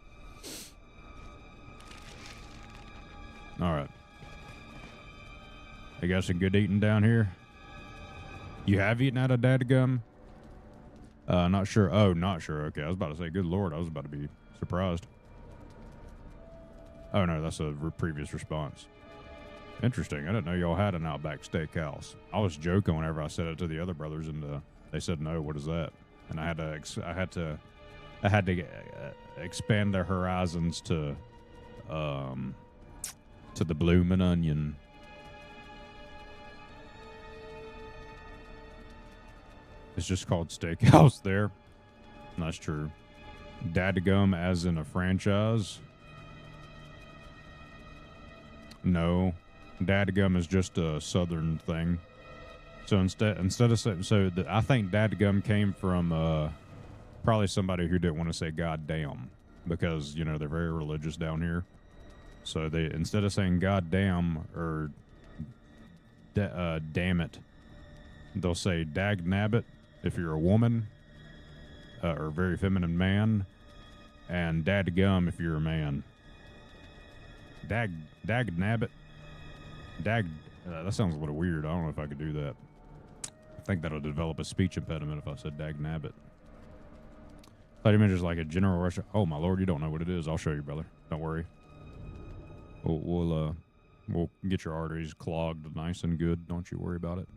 All right. I got some good eating down here. You have eaten out of Dadgum? Not sure. Oh, not sure. Okay, I was about to say, good Lord, I was about to be surprised. Oh, no, that's a previous response. Interesting. I didn't know y'all had an Outback Steakhouse. I was joking whenever I said it to the other brothers, and they said, no, what is that? And I had to expand their horizons to the Bloomin' Onion. It's just called Steakhouse there. That's true. Dadgum as in a franchise? No. Dadgum is just a southern thing. So instead of saying, I think Dadgum came from probably somebody who didn't want to say goddamn, because they're very religious down here. So they, instead of saying goddamn or damn it, they'll say dagnabbit if you're a woman or a very feminine man, and dadgum if you're a man. Dagnabbit. That sounds a little weird. I don't know if I could do that. I think that'll develop a speech impediment if I said dagnabbit. Thought you meant just like a general rush. Oh my Lord, you don't know what it is. I'll show you, brother. Don't worry. We'll get your arteries clogged nice and good. Don't you worry about it.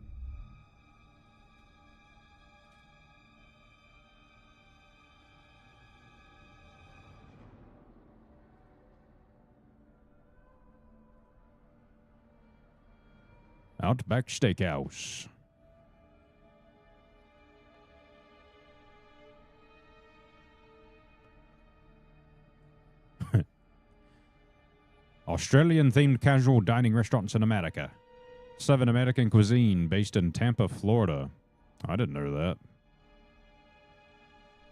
Outback Steakhouse. Australian-themed casual dining restaurant Cinematica. 7 American cuisine based in Tampa, Florida. I didn't know that.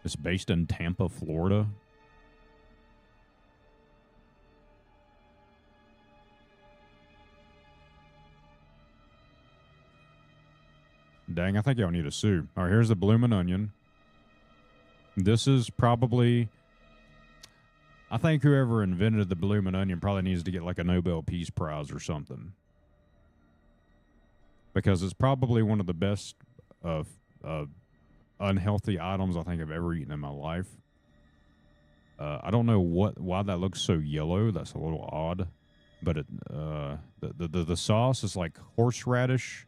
It's based in Tampa, Florida. Dang, I think y'all need a sue. All right, here's the bloomin' onion. This is probably... I think whoever invented the bloomin' onion probably needs to get like a Nobel Peace Prize or something. Because it's probably one of the best unhealthy items I think I've ever eaten in my life. I don't know why that looks so yellow. That's a little odd. But it the sauce is like horseradish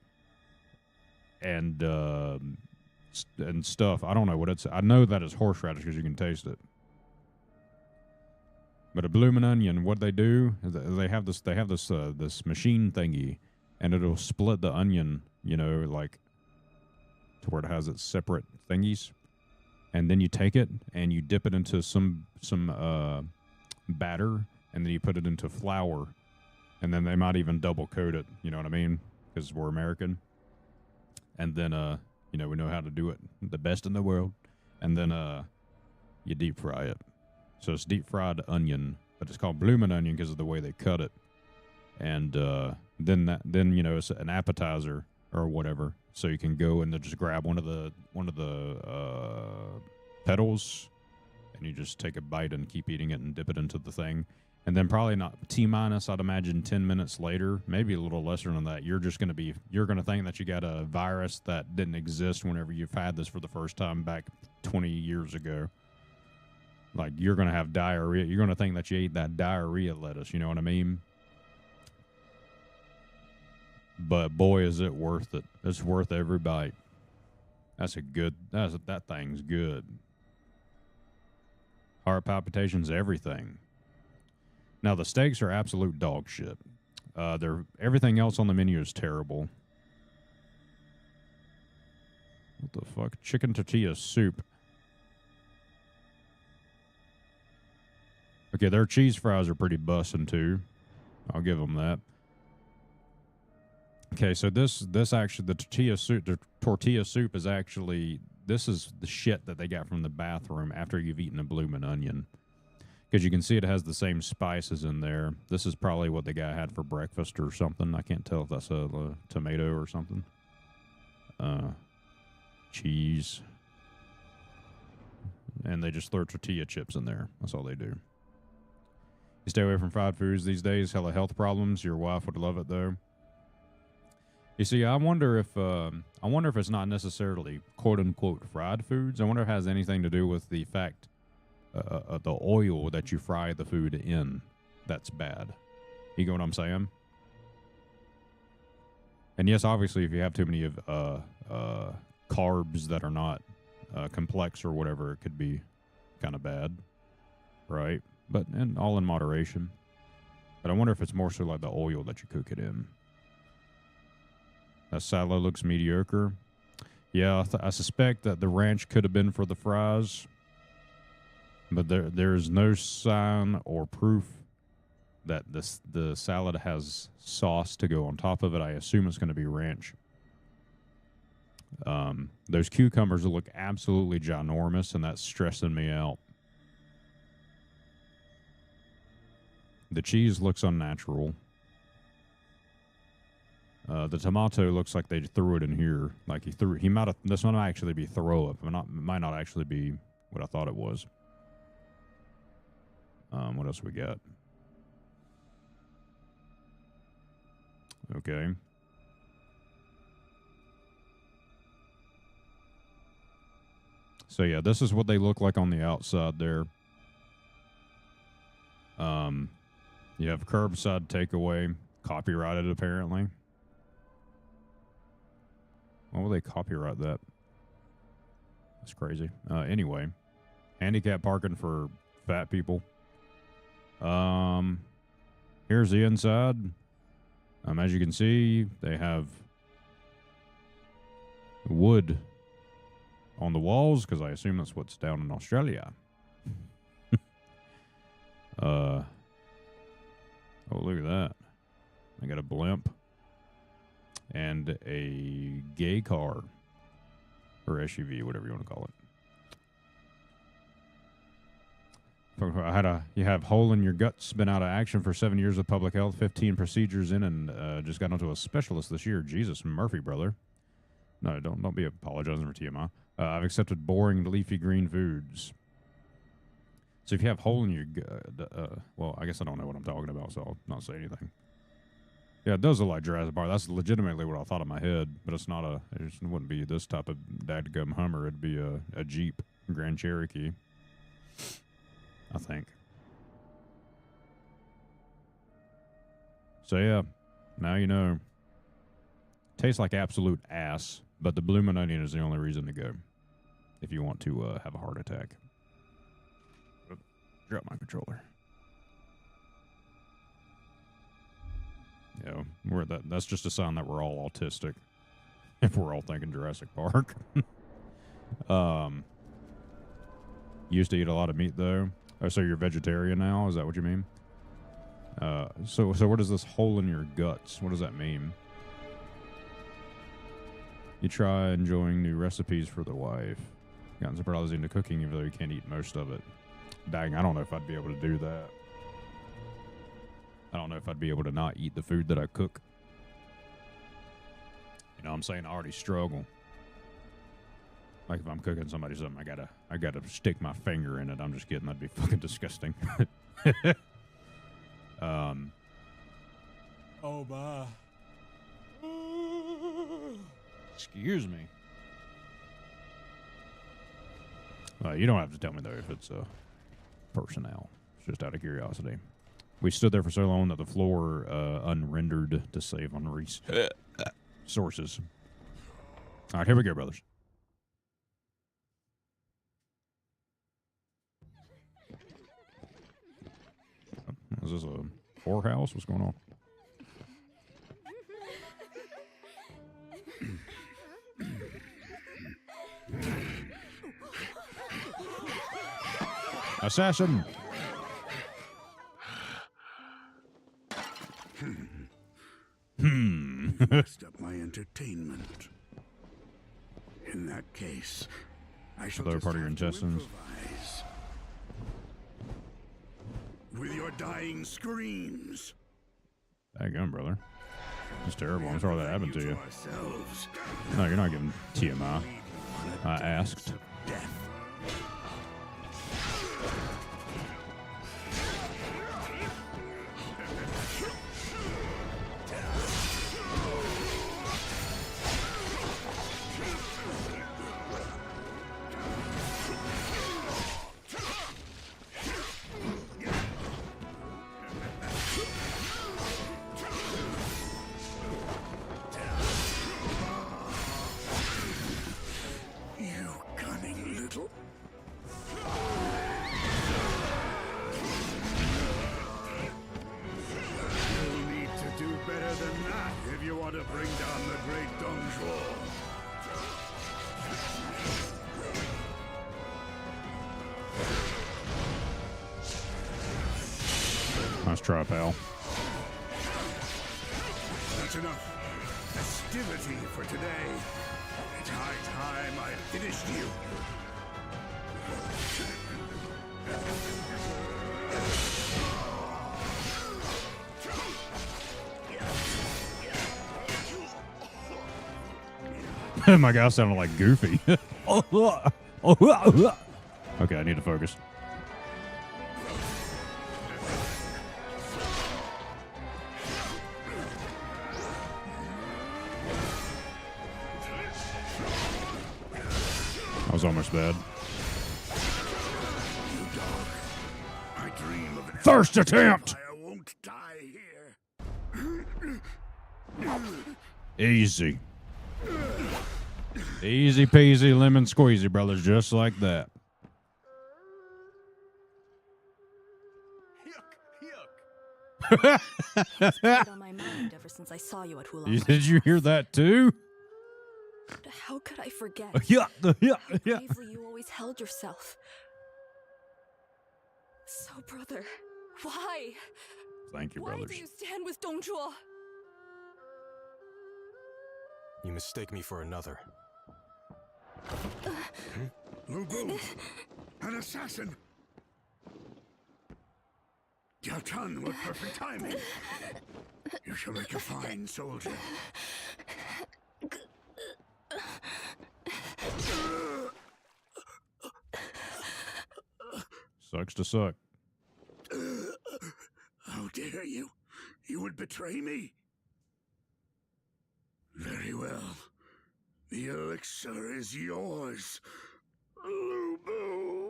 and stuff. I don't know what it's. I know that it's horseradish because you can taste it. But a bloomin' onion, what they do is they have this this machine thingy, and it'll split the onion, you know, like to where it has its separate thingies, and then you take it and you dip it into some batter, and then you put it into flour, and then they might even double coat it. You know what I mean? Because we're American, and then you know, we know how to do it, the best in the world, and then you deep fry it. So it's deep fried onion, but it's called bloomin' onion because of the way they cut it. And then you know, it's an appetizer or whatever. So you can go and just grab one of the petals, and you just take a bite and keep eating it and dip it into the thing. And then probably not T-minus, I'd imagine 10 minutes later, maybe a little lesser than that, you're gonna think that you got a virus that didn't exist whenever you've had this for the first time back 20 years ago. Like, you're going to have diarrhea. You're going to think that you ate that diarrhea lettuce. You know what I mean? But, boy, is it worth it. It's worth every bite. That thing's good. Heart palpitations, everything. Now, the steaks are absolute dog shit. Everything else on the menu is terrible. What the fuck? Chicken tortilla soup. Okay, their cheese fries are pretty bussin' too. I'll give them that. Okay, so this actually, the tortilla soup is actually, this is the shit that they got from the bathroom after you've eaten a bloomin' onion. Because you can see it has the same spices in there. This is probably what the guy had for breakfast or something. I can't tell if that's a tomato or something. Cheese. And they just throw tortilla chips in there. That's all they do. You stay away from fried foods these days. Hella health problems. Your wife would love it, though. You see, I wonder if it's not necessarily quote unquote fried foods. I wonder if it has anything to do with the fact the oil that you fry the food in. That's bad. You get what I'm saying? And yes, obviously, if you have too many of carbs that are not complex or whatever, it could be kind of bad, right? But all in moderation. But I wonder if it's more so like the oil that you cook it in. That salad looks mediocre. Yeah, I suspect that the ranch could have been for the fries. But there's no sign or proof that the salad has sauce to go on top of it. I assume it's going to be ranch. Those cucumbers look absolutely ginormous, and that's stressing me out. The cheese looks unnatural. The tomato looks like they threw it in here. Like he might have. This one might actually be throw up. Might not actually be what I thought it was. What else we got? Okay. So yeah, this is what they look like on the outside there. You have curbside takeaway, copyrighted apparently. Why would they copyright that? That's crazy. Anyway, handicap parking for fat people. Here's the inside. As you can see, they have wood on the walls because I assume that's what's down in Australia. Oh, look at that. I got a blimp and a gay car or SUV, whatever you want to call it. You have hole in your guts, been out of action for 7 years of public health, 15 procedures in, and just got onto a specialist this year. Jesus, Murphy, brother. No, don't be apologizing for TMI. I've accepted boring leafy green foods. So if you have hole in your gut, well, I guess I don't know what I'm talking about, so I'll not say anything. Yeah, it does look like Jurassic Park. That's legitimately what I thought in my head, but it's not it wouldn't be this type of dadgum Hummer. It'd be a Jeep Grand Cherokee, I think. So yeah, now you know. Tastes like absolute ass, but the bloomin' onion is the only reason to go if you want to have a heart attack. Drop my controller. Yeah, that's just a sign that we're all autistic. If we're all thinking Jurassic Park. Used to eat a lot of meat though. Oh, so you're vegetarian now? Is that what you mean? So what is this hole in your guts? What does that mean? You try enjoying new recipes for the wife. Gotten surprised into cooking even though you can't eat most of it. Dang, I don't know if I'd be able to do that. I don't know if I'd be able to not eat the food that I cook. You know what I'm saying? I already struggle. Like if I'm cooking somebody something, I gotta stick my finger in it. I'm just kidding. That'd be fucking disgusting. Oh my. Excuse me. You don't have to tell me though if it's personnel. It's just out of curiosity. We stood there for so long that the floor unrendered to save on resources. All right, here we go, brothers. Is this a whorehouse? What's going on? Assassin! Messed up my entertainment. In that case, I shall Lower just part of your have to intestines. improvise. With your dying screams. Daggone, brother. That's terrible. I'm sorry that happened to you. Ourselves. No, you're not getting TMI. I asked. Death. Nice try, pal. That's enough festivity for today. It's high time I finished you. My guy sounded like Goofy. Okay, I need to focus. That was almost bad. I dream of an First attempt! I won't die here. Easy. Easy peasy lemon squeezy, brothers, just like that. It's been on my mind ever since I saw you at Hula. Did you hear that too? How could I forget? Yeah. How bravely you always held yourself. So, brother, why? Thank you, Why brothers. do you stand with Dongzhuo? You mistake me for another. Lu Bu, an assassin. Your tongue with perfect timing. You shall make a fine soldier. Sucks to suck. How dare you? You would betray me? Very well. The elixir is yours, Lu Bu.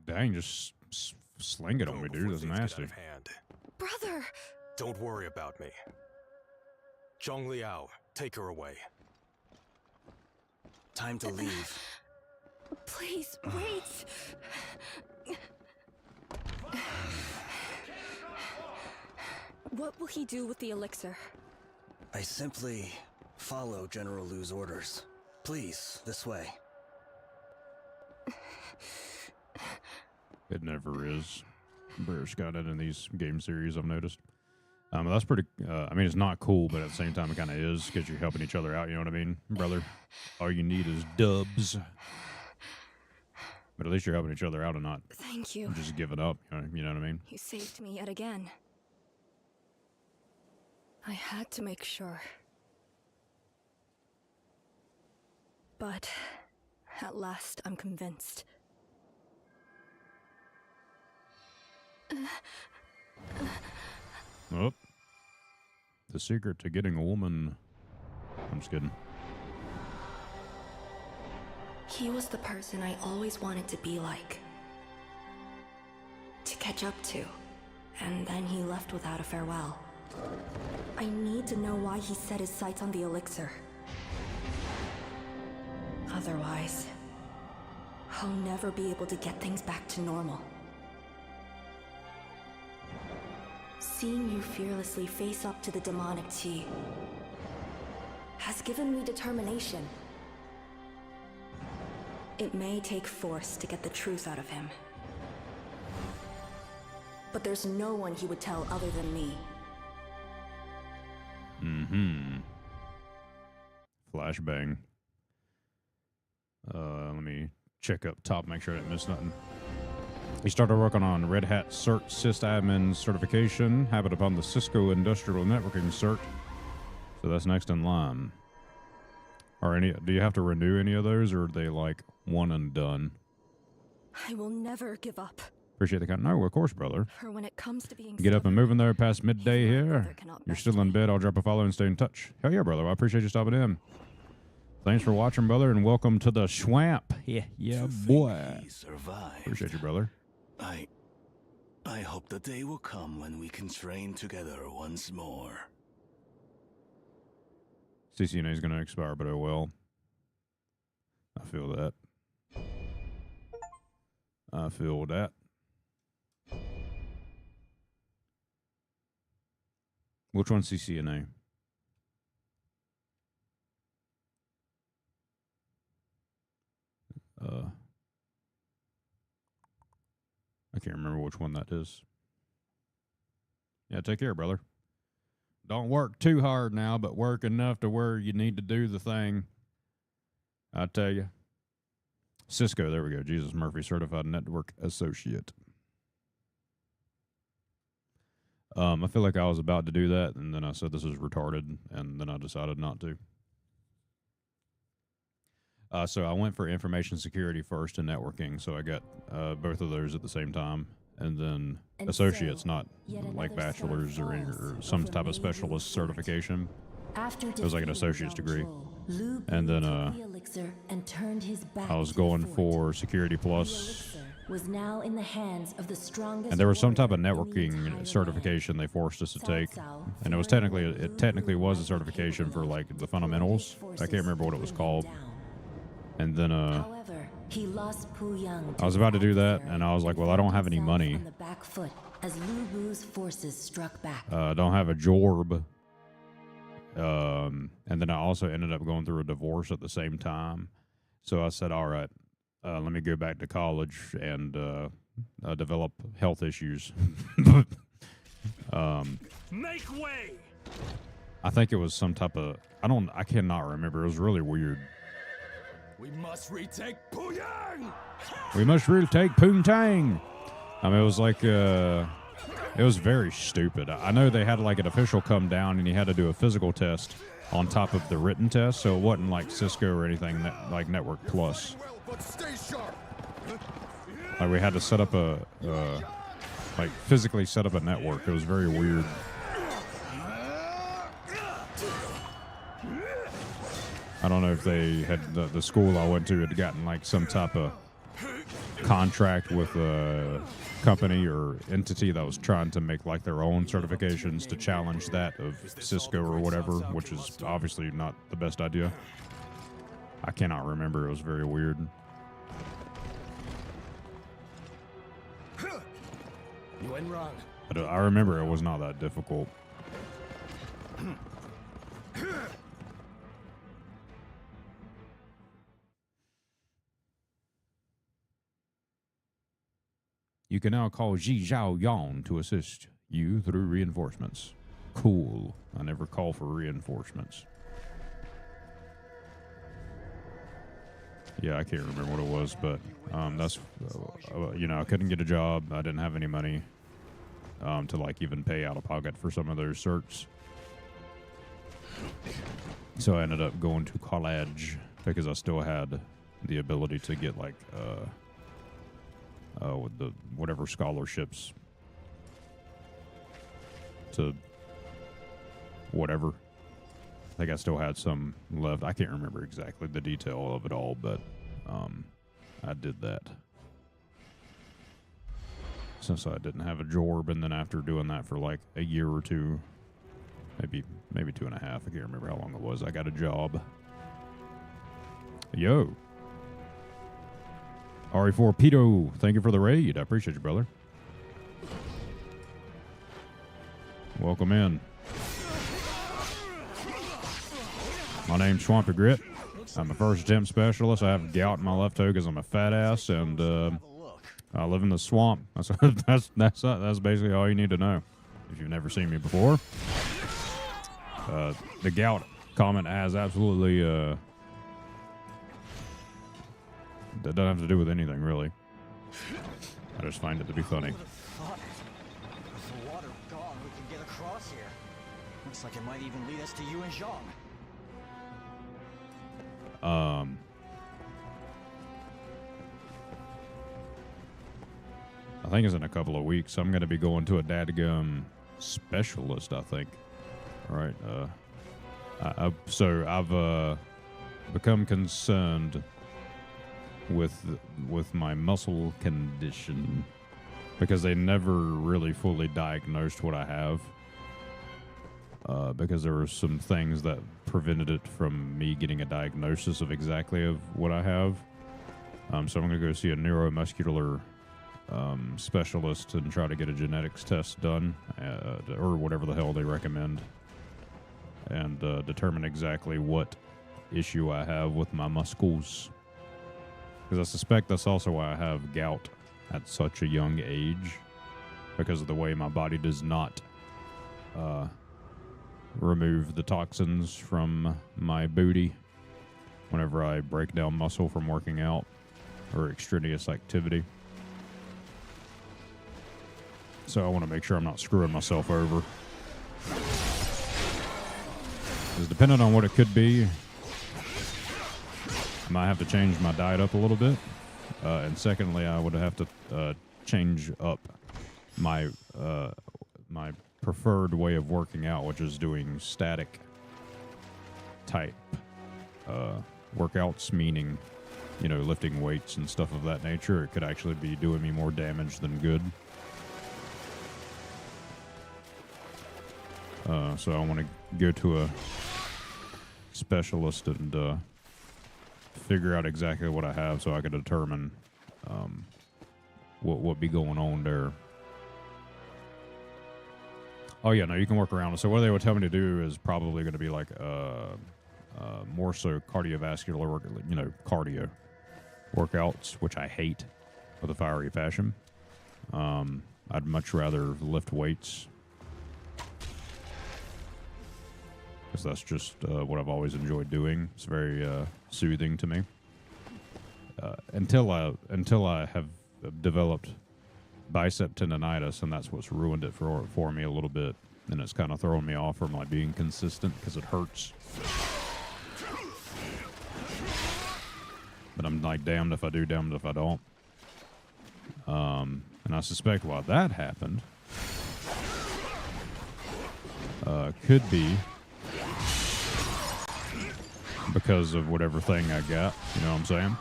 Dang, just sling it on me, dude. That's Things get out nasty. of hand. Brother! Don't worry about me. Zhong Liao, take her away. Time to leave. Please, wait! What will he do with the elixir? I simply follow General Lu's orders. Please, this way. It never is. British got it in these game series, I've noticed. That's pretty, I mean, it's not cool, but at the same time, it kind of is because you're helping each other out, you know what I mean, brother? All you need is dubs. But at least you're helping each other out and not Thank you. just giving up, you know what I mean? You saved me yet again. I had to make sure. But at last, I'm convinced. Oh. The secret to getting a woman. I'm just kidding. He was the person I always wanted to be like. To catch up to. And then he left without a farewell. I need to know why he set his sights on the elixir. Otherwise, I'll never be able to get things back to normal. Seeing you fearlessly face up to the demonic Qi has given me determination. It may take force to get the truth out of him. But there's no one he would tell other than me. Mm-hmm. Flashbang. Let me check up top, make sure I didn't miss nothing. He started working on Red Hat Cert Sysadmin certification, happened upon the Cisco Industrial Networking Cert. So that's next in line. Do you have to renew any of those, or are they like one and done? I will never give up. Appreciate the count. No, of course, brother. For when it comes to being Get up and stubborn, moving there past midday even my here. brother cannot You're best still in me. bed. I'll drop a follow and stay in touch. Hell yeah, brother. I appreciate you stopping in. Thanks for watching, brother, and welcome to the Swamp. Yeah, To boy. think he survived. Appreciate you, brother. I hope the day will come when we can train together once more. CCNA is going to expire, but oh well. I feel that. I feel that. Which one's CCNA? I can't remember which one that is. Yeah, take care, brother. Don't work too hard now, but work enough to where you need to do the thing. I tell you. Cisco, there we go. Jesus Murphy, Certified Network Associate. I feel like I was about to do that, and then I said this was retarded, and then I decided not to. So I went for information security first and networking, so I got both of those at the same time. And then And associates, so, not yet like another bachelor's star or falls some over type of Mei specialist Wu's certification. After It was like an defeating associate's degree. Zhao Zhuo, Lu And then, took the elixir and turned his back I was to the going fort. for security The plus, elixir was now in the hands of the strongest and there was some type of warrior in the networking entire certification they forced us to Cao take, Cao, and it was fearing technically what Lu technically Bu was a might be certification capable for of, like the deployed fundamentals. his I forces can't remember what to it was bring him called. down. And then However, he lost Pu Yang I was about to do that, adversary and I was like, well, I and don't found have any himself money. on the back foot as Lu Bu's forces struck back. Don't have a jorb. And then I also ended up going through a divorce at the same time. So I said, all right, let me go back to college and develop health issues. Make way! I think it was some type of, I cannot remember. It was really weird. We must retake Puyang! We must retake Poontang. I mean, it was like, it was very stupid. I know they had like an official come down and he had to do a physical test on top of the written test, so it wasn't like Cisco or anything like Network Plus. But stay sharp! Like we had to set up like physically set up a network. It was very weird. I don't know if they had, the school I went to had gotten like some type of contract with a company or entity that was trying to make like their own certifications to challenge that of Cisco or whatever, which is obviously not the best idea. I cannot remember. It was very weird. You went wrong. But I remember it was not that difficult. You can now call Ji Zhao Yang to assist you through reinforcements. Cool. I never call for reinforcements. Yeah, I can't remember what it was, but that's, you know, I couldn't get a job. I didn't have any money to, like, even pay out of pocket for some of those certs. So I ended up going to college because I still had the ability to get, like, with the whatever scholarships to whatever. I think I still had some left. I can't remember exactly the detail of it all, but I did that since I didn't have a job, and then after doing that for like a year or two, maybe 2.5, I can't remember how long it was, I got a job. Yo. RE4 Pito, thank you for the raid. I appreciate you, brother. Welcome in. My name's Swampy Grit. I'm a first attempt specialist. I have gout in my left toe because I'm a fat ass, and I live in the swamp. That's basically all you need to know if you've never seen me before. The gout comment has absolutely that doesn't have to do with anything, really. I just find it to be funny. With the water gone, we can get across here. Looks like it might even lead us to you and Zhang. I think it's in a couple of weeks. I'm going to be going to a dadgum specialist, I think. All right. So I've become concerned with my muscle condition because they never really fully diagnosed what I have. Because there were some things that prevented it from me getting a diagnosis of exactly of what I have. So I'm going to go see a neuromuscular specialist and try to get a genetics test done, or whatever the hell they recommend, and determine exactly what issue I have with my muscles. Because I suspect that's also why I have gout at such a young age, because of the way my body does not remove the toxins from my booty whenever I break down muscle from working out or extraneous activity. So I want to make sure I'm not screwing myself over. Because depending on what it could be, I might have to change my diet up a little bit. And secondly, I would have to change up my my preferred way of working out, which is doing static type workouts, meaning, you know, lifting weights and stuff of that nature. It could actually be doing me more damage than good. So I want to go to a specialist and figure out exactly what I have so I can determine what be going on there. Oh yeah, no, you can work around it. So what they would tell me to do is probably going to be like more so cardiovascular work, cardio workouts, which I hate with a fiery passion. I'd much rather lift weights because that's just what I've always enjoyed doing. It's very soothing to me. Until I have developed bicep tendonitis, and that's what's ruined it for me a little bit, and it's kind of throwing me off from like being consistent because it hurts. But I'm like damned if I do, damned if I don't. And I suspect why that happened could be because of whatever thing I got. You know what I'm saying?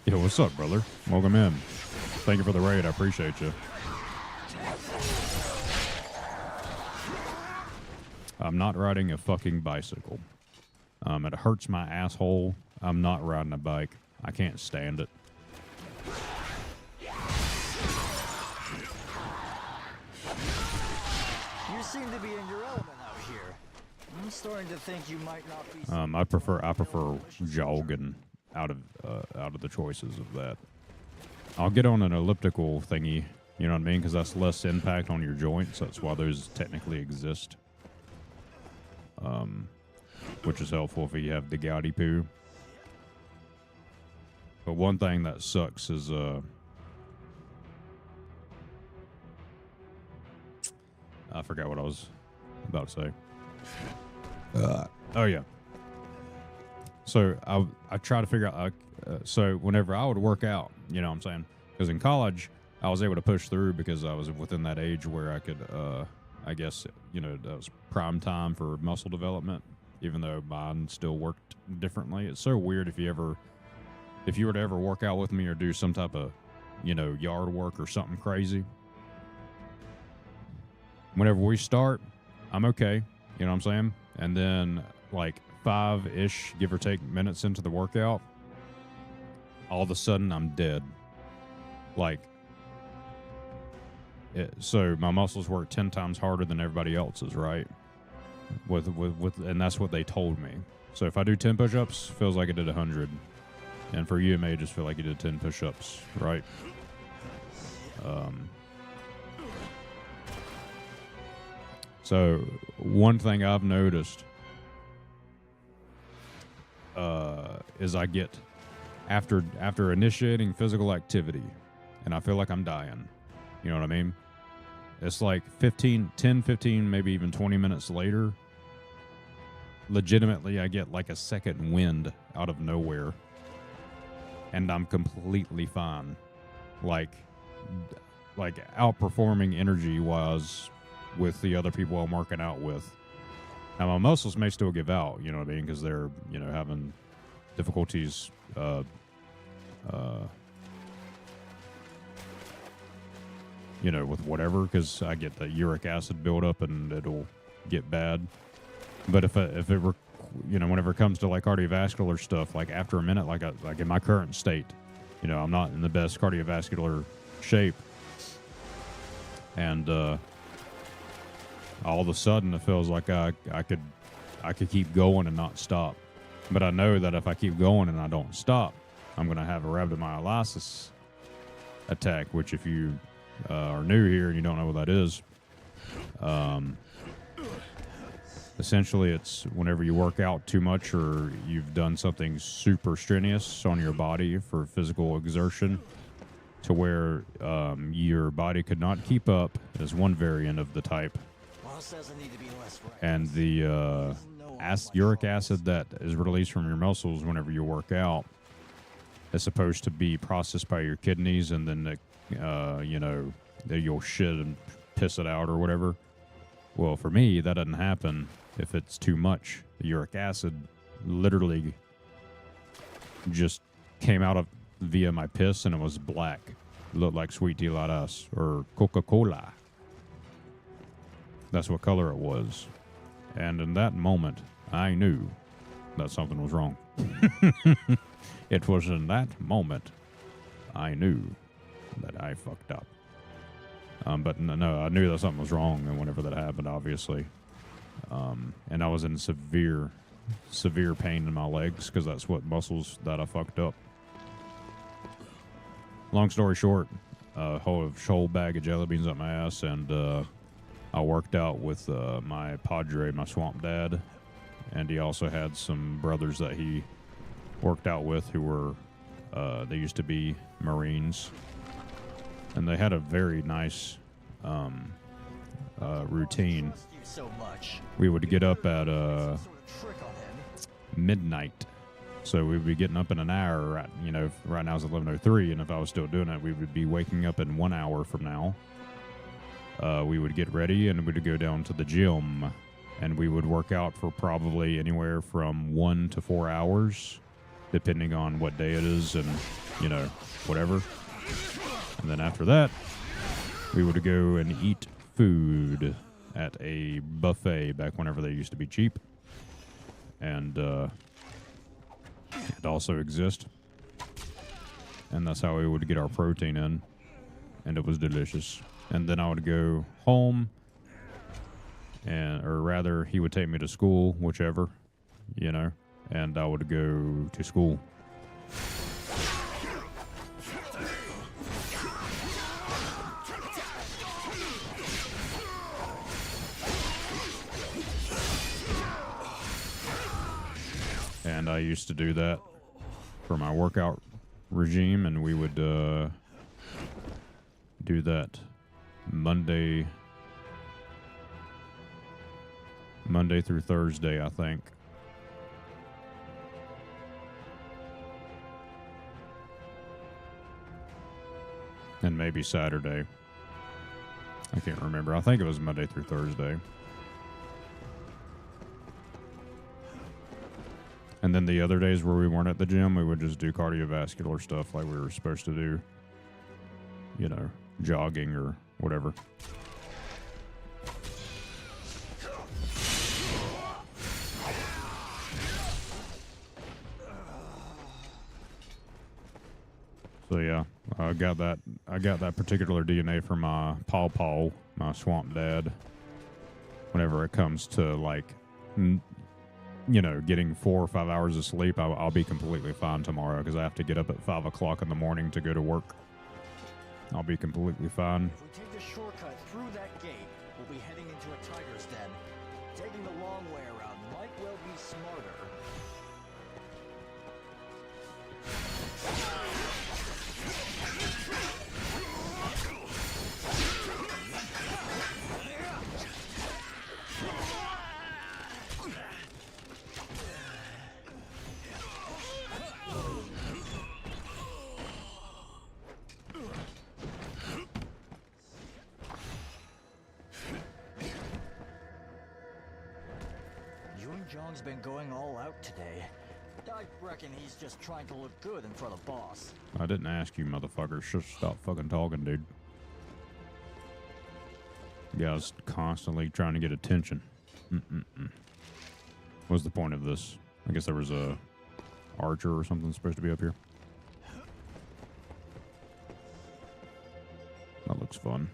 Yo, what's up, brother? Welcome in. Thank you for the raid. I appreciate you. I'm not riding a fucking bicycle. It hurts my asshole. I'm not riding a bike. I can't stand it. You seem to be in your element out here. I'm starting to think you might not be. I prefer jogging out of the choices of that. I'll get on an elliptical thingy, you know what I mean? Because that's less impact on your joints. That's why those technically exist. Which is helpful if you have the gouty poo. But one thing that sucks is I forgot what I was about to say. Oh yeah. So I try to figure out. So whenever I would work out, you know what I'm saying? Because in college, I was able to push through because I was within that age where I could, I guess, that was prime time for muscle development, even though mine still worked differently. It's so weird if you were to ever work out with me or do some type of, yard work or something crazy. Whenever we start, I'm okay. You know what I'm saying? And then like 5-ish, give or take, minutes into the workout, all of a sudden I'm dead. So my muscles work 10 times harder than everybody else's, right? And that's what they told me. So if I do 10 push-ups, feels like I did 100. And for you, it may just feel like you did 10 push-ups, right? So one thing I've noticed is I get after initiating physical activity, and I feel like I'm dying. You know what I mean? It's like 10, 15, maybe even 20 minutes later, legitimately I get like a second wind out of nowhere, and I'm completely fine. Like outperforming energy-wise with the other people I'm working out with. Now, my muscles may still give out, you know what I mean, because they're, having difficulties with whatever, because I get the uric acid buildup and it'll get bad. But if it were, whenever it comes to like cardiovascular stuff, like after a minute, like in my current state, I'm not in the best cardiovascular shape, and all of a sudden it feels like I could keep going and not stop. But I know that if I keep going and I don't stop, I'm going to have a rhabdomyolysis attack, which if you are new here and you don't know what that is, essentially it's whenever you work out too much or you've done something super strenuous on your body for physical exertion to where your body could not keep up, is one variant of the type. And the uric acid that is released from your muscles whenever you work out is supposed to be processed by your kidneys, and then you'll shit and piss it out or whatever. Well, for me, that doesn't happen if it's too much. The uric acid literally just came out via my piss, and it was black. It looked like sweet tea latte or Coca-Cola. That's what color it was. And in that moment, I knew that something was wrong. It was in that moment I knew that I fucked up. But no, I knew that something was wrong, and whenever that happened, obviously. And I was in severe pain in my legs because that's what muscles that I fucked up. Long story short, a whole bag of jelly beans up my ass, and I worked out with my padre, my swamp dad, and he also had some brothers that he worked out with who were, they used to be Marines, and they had a very nice routine. We would get up at midnight. So we would be getting up in an hour, right? You know, right now it's 11:03, and if I was still doing it, we would be waking up in 1 hour from now. We would get ready, and we would go down to the gym, and we would work out for probably anywhere from 1 to 4 hours, depending on what day it is and, you know, whatever. And then after that, we would go and eat food at a buffet back whenever they used to be cheap. And, it also exists, and that's how we would get our protein in, and it was delicious. And then I would go home, or rather, he would take me to school, whichever, you know, and I would go to school. And I used to do that for my workout regime, and we would do that Monday through Thursday, I think. And maybe Saturday. I can't remember. I think it was Monday through Thursday. And then the other days where we weren't at the gym, we would just do cardiovascular stuff like we were supposed to do. You know, jogging or whatever. So yeah, I got that particular DNA from my Paw, my swamp dad. Whenever it comes to like, you know, getting 4 or 5 hours of sleep, I'll be completely fine tomorrow because I have to get up at 5 o'clock in the morning to go to work. I'll be completely fine. If we take the shortcut through that gate, we'll be heading into a tiger's den. Taking the long way around might well be smarter. Jong's been going all out today. I reckon he's just trying to look good in front of boss. I didn't ask you, motherfuckers. Just stop fucking talking, dude. You guys constantly trying to get attention. What's the point of this? I guess there was a archer or something supposed to be up here. That looks fun.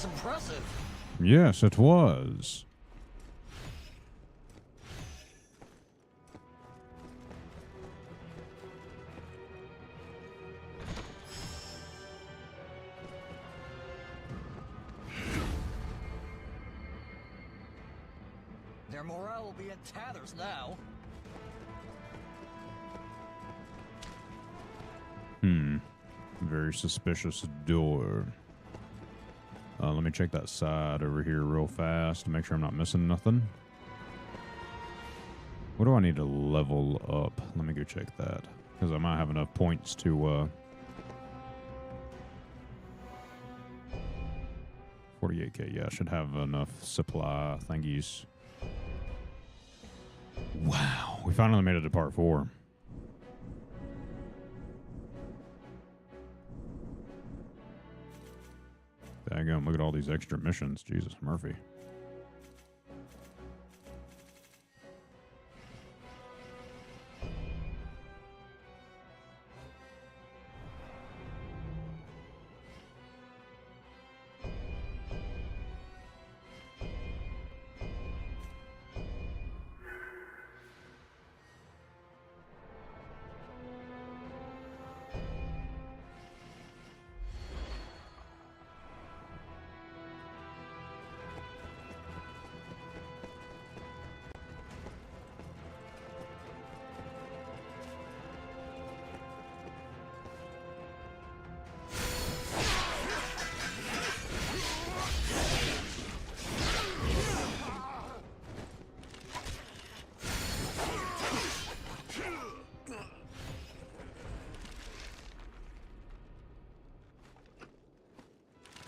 Impressive. Yes, it was. Their morale will be in tatters now. Very suspicious door. Let me check that side over here real fast to make sure I'm not missing nothing. What do I need to level up? Let me go check that. Because I might have enough points to... 48k, yeah, I should have enough supply thingies. Wow, we finally made it to part 4. Daggum, look at all these extra missions. Jesus, Murphy.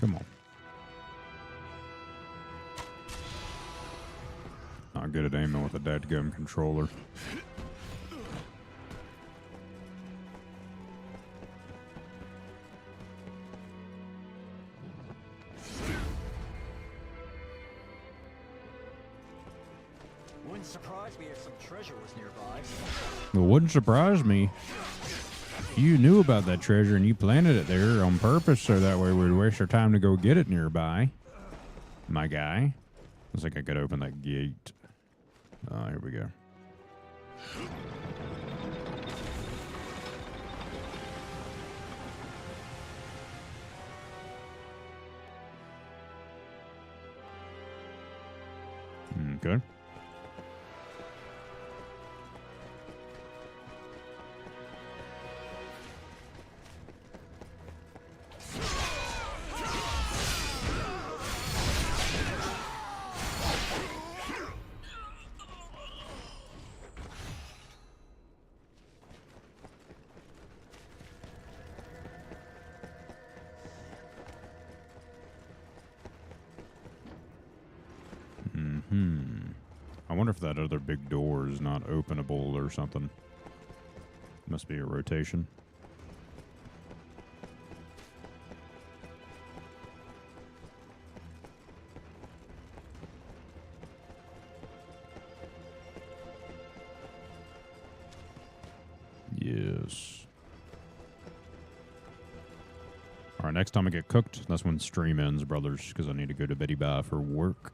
Come on. Not good at aiming with a dadgum controller. Wouldn't surprise me if some treasure was nearby. It wouldn't surprise me. You knew about that treasure and you planted it there on purpose so that way we'd waste our time to go get it nearby. My guy. Looks like I could open that gate. Here we go. Okay. I wonder if that other big door is not openable or something. Must be a rotation. Yes. All right, next time I get cooked, that's when stream ends, brothers, because I need to go to Betty Bye for work.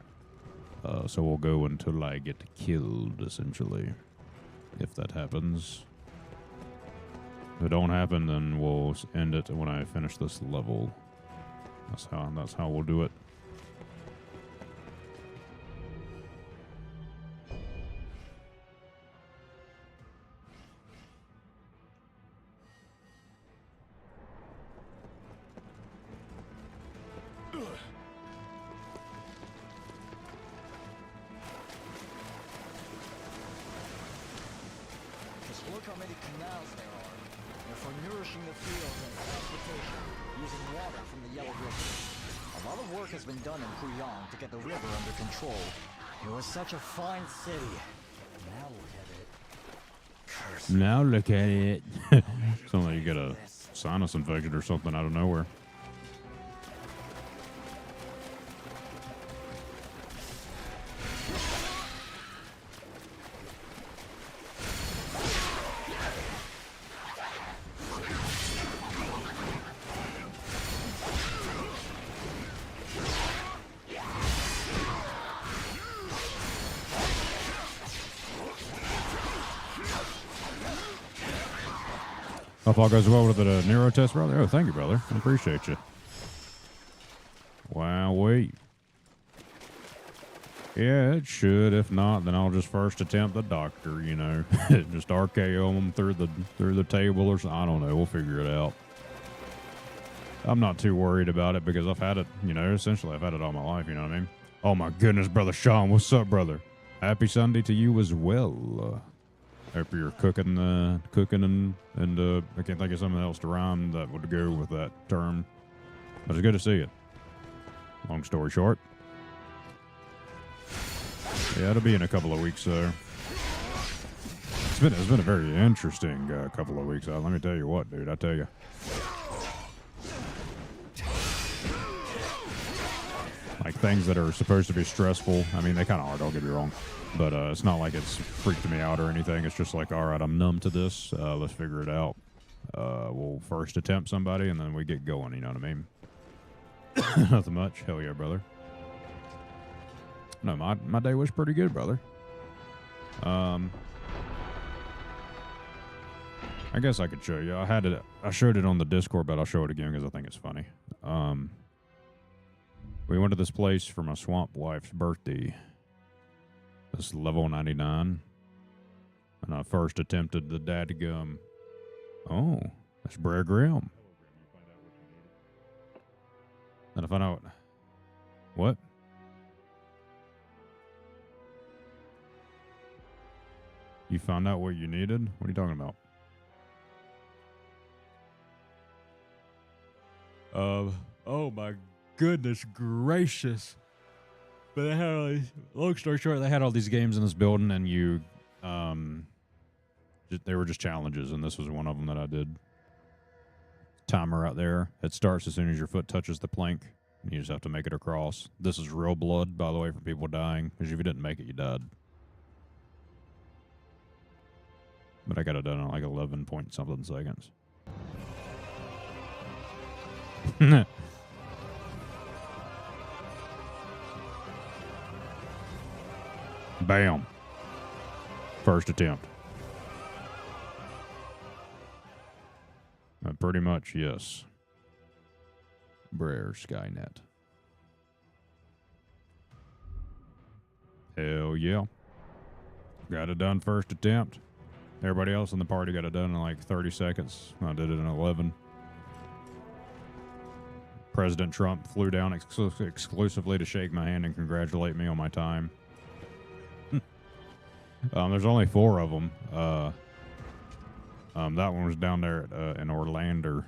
So we'll go until I get killed, essentially, if that happens. If it don't happen, then we'll end it when I finish this level. That's how we'll do it. Just look how many canals there are. They're for nourishing the fields and transportation, using water from the Yellow River. A lot of work has been done in Puyang to get the river under control. It was such a fine city. Now look at it. Curse. Now look at it. Sounds like you got a sinus infection or something out of nowhere. Hope all goes well with the neuro test, brother. Oh, thank you, brother. I appreciate you. Wow, wait. Yeah, it should. If not, then I'll just first attempt the doctor, you know. Just RKO them through the table or something. I don't know. We'll figure it out. I'm not too worried about it because I've had it, you know, essentially I've had it all my life, you know what I mean? Oh my goodness, Brother Sean, what's up, brother? Happy Sunday to you as well. Hope you're cooking and I can't think of something else to rhyme that would go with that term. But it's good to see you. Long story short. Yeah, it'll be in a couple of weeks, so. It's been a very interesting couple of weeks. Let me tell you what, dude, I tell you. Like things that are supposed to be stressful. I mean, they kind of are, don't get me wrong. But it's not like it's freaked me out or anything. It's just like, all right, I'm numb to this. Let's figure it out. We'll first attempt somebody and then we get going, you know what I mean? Nothing much. Hell yeah, brother. No, my day was pretty good, brother. I guess I could show you. I showed it on the Discord, but I'll show it again because I think it's funny. We went to this place for my swamp wife's birthday. This is level 99. And I first attempted the dadgum. Oh, that's Brer Grim. And I found out. What? You found out what you needed? What are you talking about? Oh my goodness gracious. But they had all these, long story short, they had all these games in this building and you, they were just challenges and this was one of them that I did. Timer out there. It starts as soon as your foot touches the plank. You just have to make it across. This is real blood, by the way, for people dying. Because if you didn't make it, you died. But I got it done in like 11 point something seconds. Bam. First attempt. Pretty much, yes. Brer Skynet. Hell yeah. Got it done first attempt. Everybody else in the party got it done in like 30 seconds. I did it in 11. President Trump flew down exclusively to shake my hand and congratulate me on my time. There's only 4 of them. That one was down there at, in Orlando,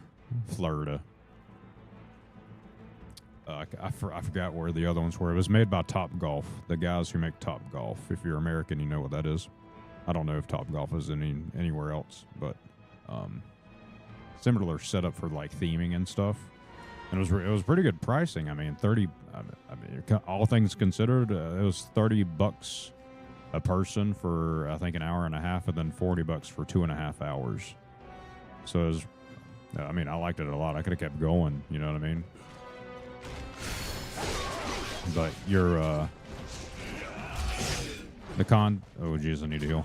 Florida. I forgot where the other ones were. It was made by Top Golf, the guys who make Top Golf. If you're American, you know what that is. I don't know if Top Golf is anywhere else, but similar setup for like theming and stuff. And it was pretty good pricing. I mean, all things considered, it was $30 a person for I think an hour and a half, and then $40 for 2.5 hours. So it was, I mean, I liked it a lot. I could have kept going. You know what I mean? But you're oh geez, I need to heal.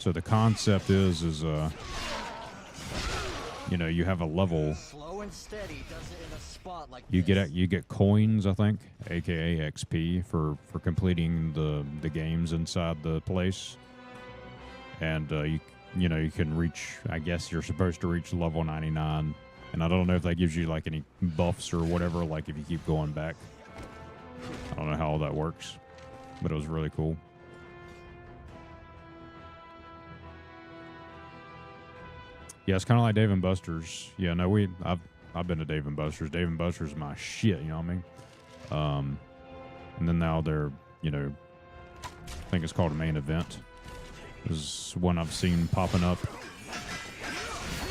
So the concept is you know, you have a level. Slow and steady does it in a spot like you this. get coins, I think, aka XP for completing the games inside the place. And you know, you can reach, I guess you're supposed to reach level 99. And I don't know if that gives you like any buffs or whatever, like if you keep going back. I don't know how all that works, but it was really cool. Yeah, it's kind of like Dave and Buster's. Yeah, no, I've been to Dave and Buster's. Dave and Buster's is my shit, you know what I mean? And then now they're, you know, I think it's called a main event. This is one I've seen popping up.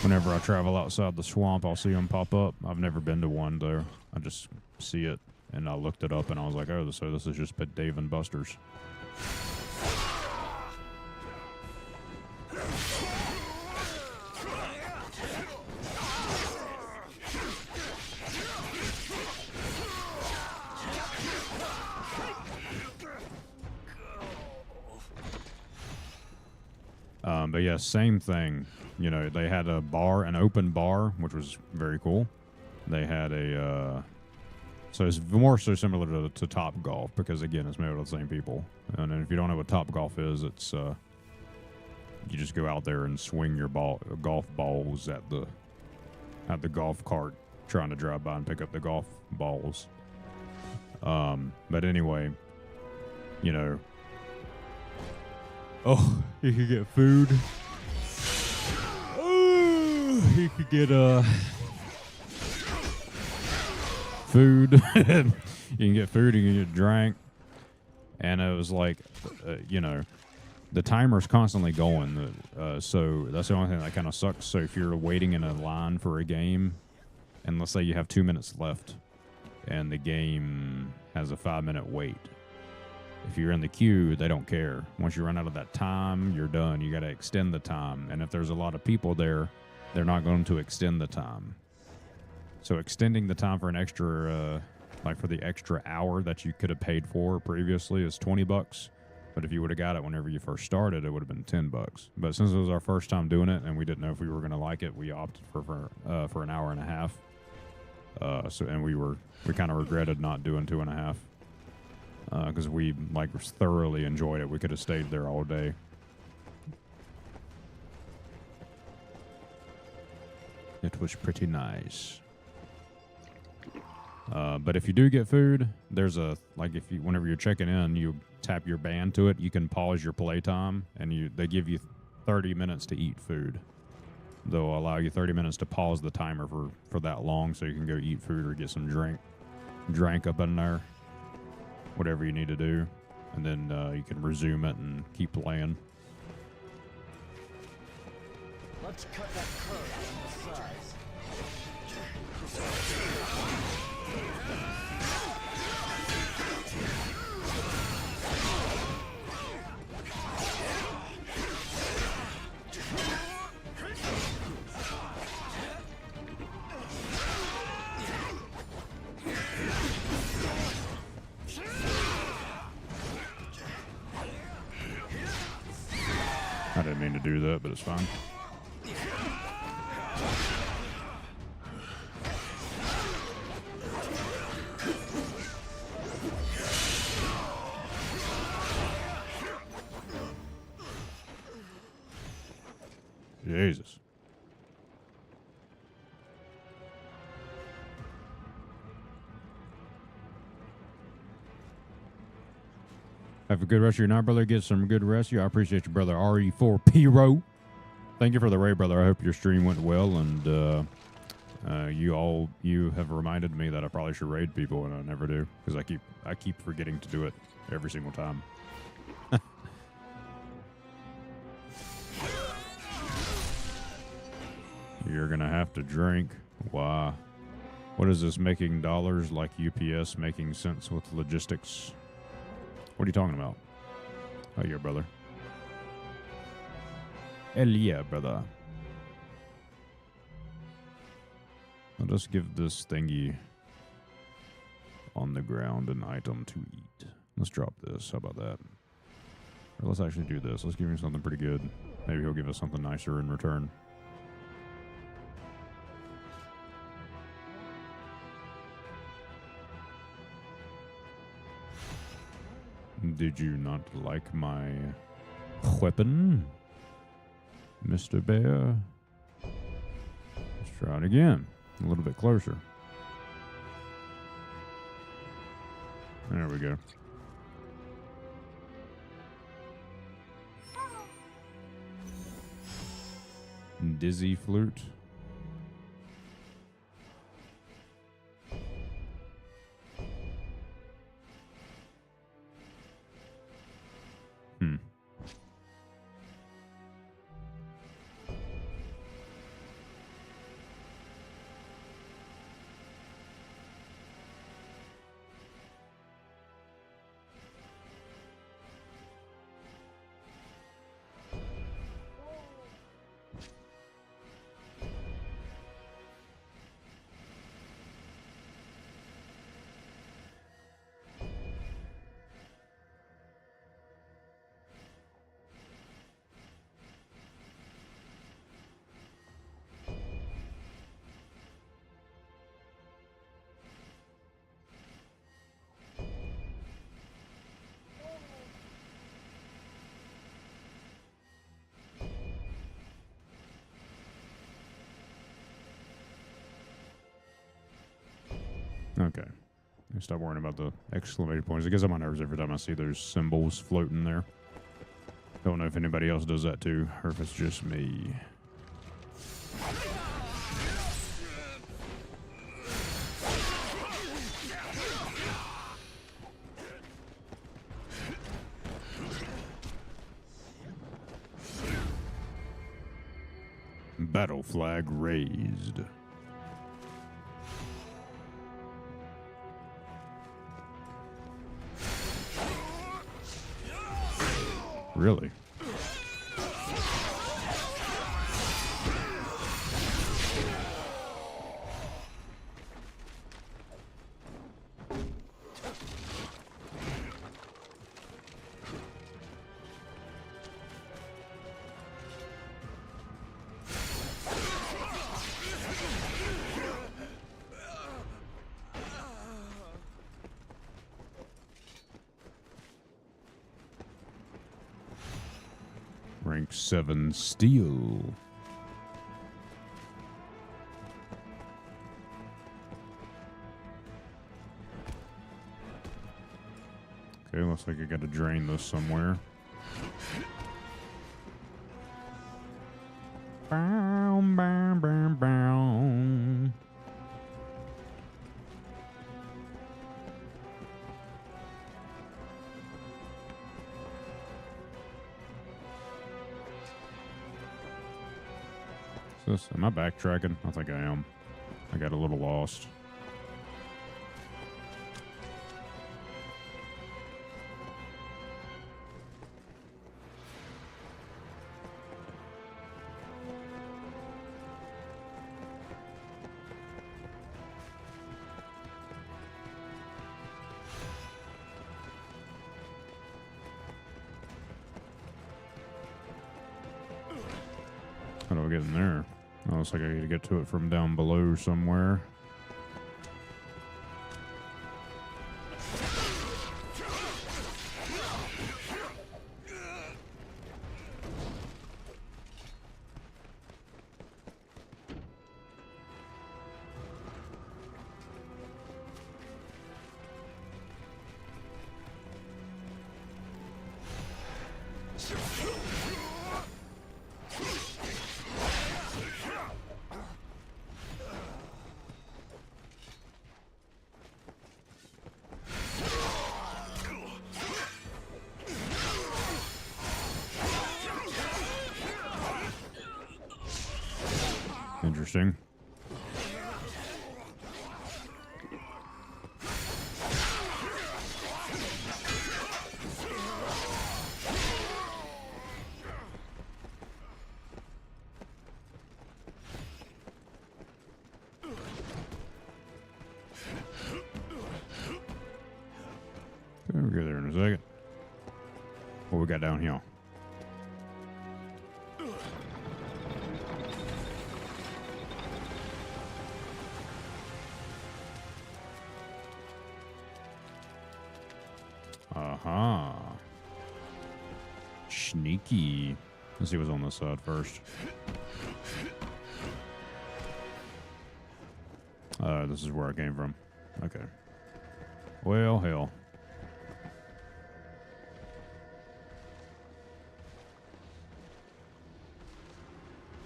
Whenever I travel outside the swamp, I'll see them pop up. I've never been to one, though. I just see it, and I looked it up, and I was like, oh, so this is just Dave and Buster's. But yeah, same thing. You know, they had a bar, an open bar, which was very cool. They had a So it's more so similar to Top Golf because again, it's made by the same people. And then if you don't know what Top Golf is, it's you just go out there and swing your golf balls at the golf cart, trying to drive by and pick up the golf balls. But anyway, you know, oh, you could get food. Oh, you could get food. You can get food. You can get drink. And it was like, you know, the timer's constantly going. So that's the only thing that kind of sucks. So if you're waiting in a line for a game, and let's say you have 2 minutes left, and the game has a 5-minute wait. If you're in the queue, they don't care. Once you run out of that time, you're done. You got to extend the time. And if there's a lot of people there, they're not going to extend the time. So extending the time for an extra, like for the extra hour that you could have paid for previously is $20. But if you would have got it whenever you first started, it would have been $10. But since it was our first time doing it and we didn't know if we were going to like it, we opted for an hour and a half. And we kind of regretted not doing 2.5 because we thoroughly enjoyed it. We could have stayed there all day. It was pretty nice. But if you do get food, there's whenever you're checking in, you tap your band to it, you can pause your playtime, and they give you 30 minutes to eat food. They'll allow you 30 minutes to pause the timer for that long, so you can go eat food or get some drink up in there, whatever you need to do, and then you can resume it and keep playing. Let's cut that curve from the sides. I didn't mean to do that, but it's fine. Jesus. Have a good rest of your night, brother. Get some good rest. I appreciate you, brother. RE4Pyro. Thank you for the raid, brother. I hope your stream went well, and you have reminded me that I probably should raid people, and I never do because I keep forgetting to do it every single time. You're gonna have to drink. Why? What is this? Making dollars like UPS, making sense with logistics. What are you talking about? Oh, yeah, brother. Hell yeah, brother. I'll just give this thingy on the ground an item to eat. Let's drop this. How about that? Or let's actually do this. Let's give him something pretty good. Maybe he'll give us something nicer in return. Did you not like my weapon, Mr. Bear? Let's try it again. A little bit closer. There we go. Dizzy flute. Okay. Stop worrying about the exclamation points. It gets on my nerves every time I see those symbols floating there. Don't know if anybody else does that too, or if it's just me. Battle flag raised. Really? Rank 7 steel. Okay, looks like I got to drain this somewhere. Bow, bow, bow, bow. Am I backtracking? I think I am. I got a little lost. How do I get in there? Oh, looks like I need to get to it from down below somewhere. Interesting. We'll get there in a second. What we got down here? Aha. Sneaky. Let's see what's on this side first. This is where I came from. Okay. Well, hell.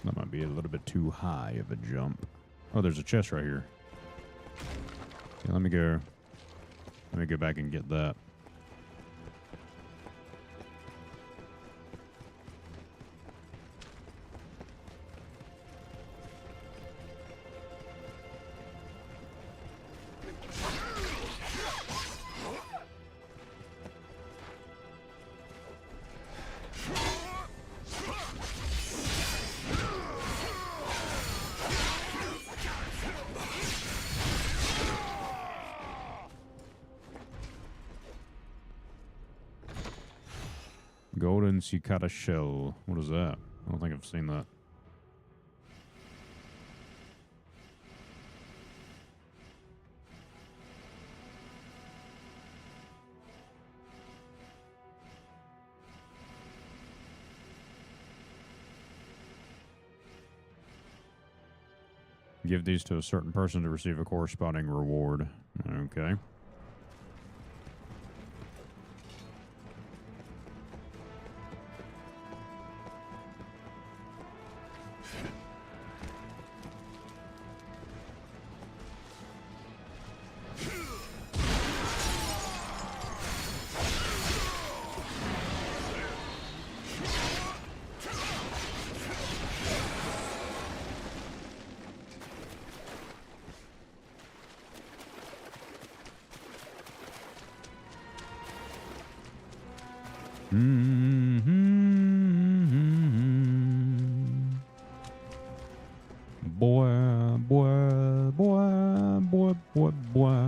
That might be a little bit too high of a jump. Oh, there's a chest right here. Okay, let me go back and get that. Golden cicada shell. What is that? I don't think I've seen that. Give these to a certain person to receive a corresponding reward. Okay. Boy, boy, boy, boy, boy, boy.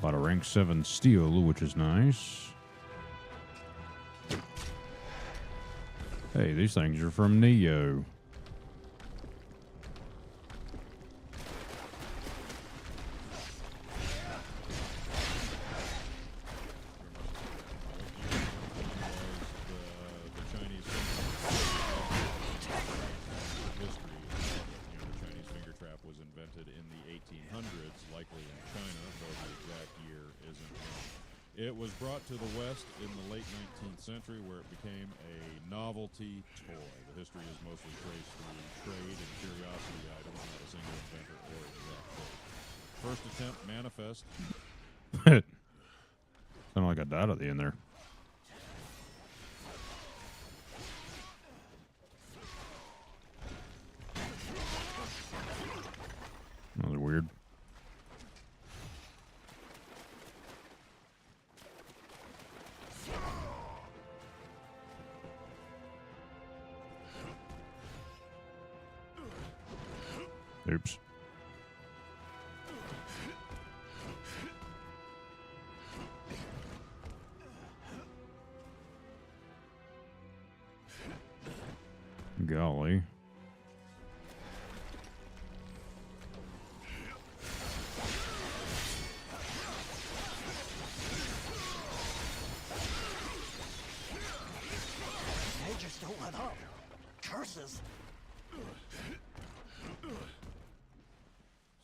A lot of rank 7 steel, which is nice. Hey, these things are from Neo. It was brought to the West in the late 19th century, where it became a novelty toy. The history is mostly traced through trade and curiosity items, not a single inventor or exact date. First attempt, Manifest. Sounded like I died at the end there. That was weird. Oops. Golly. They just don't let up. Curses.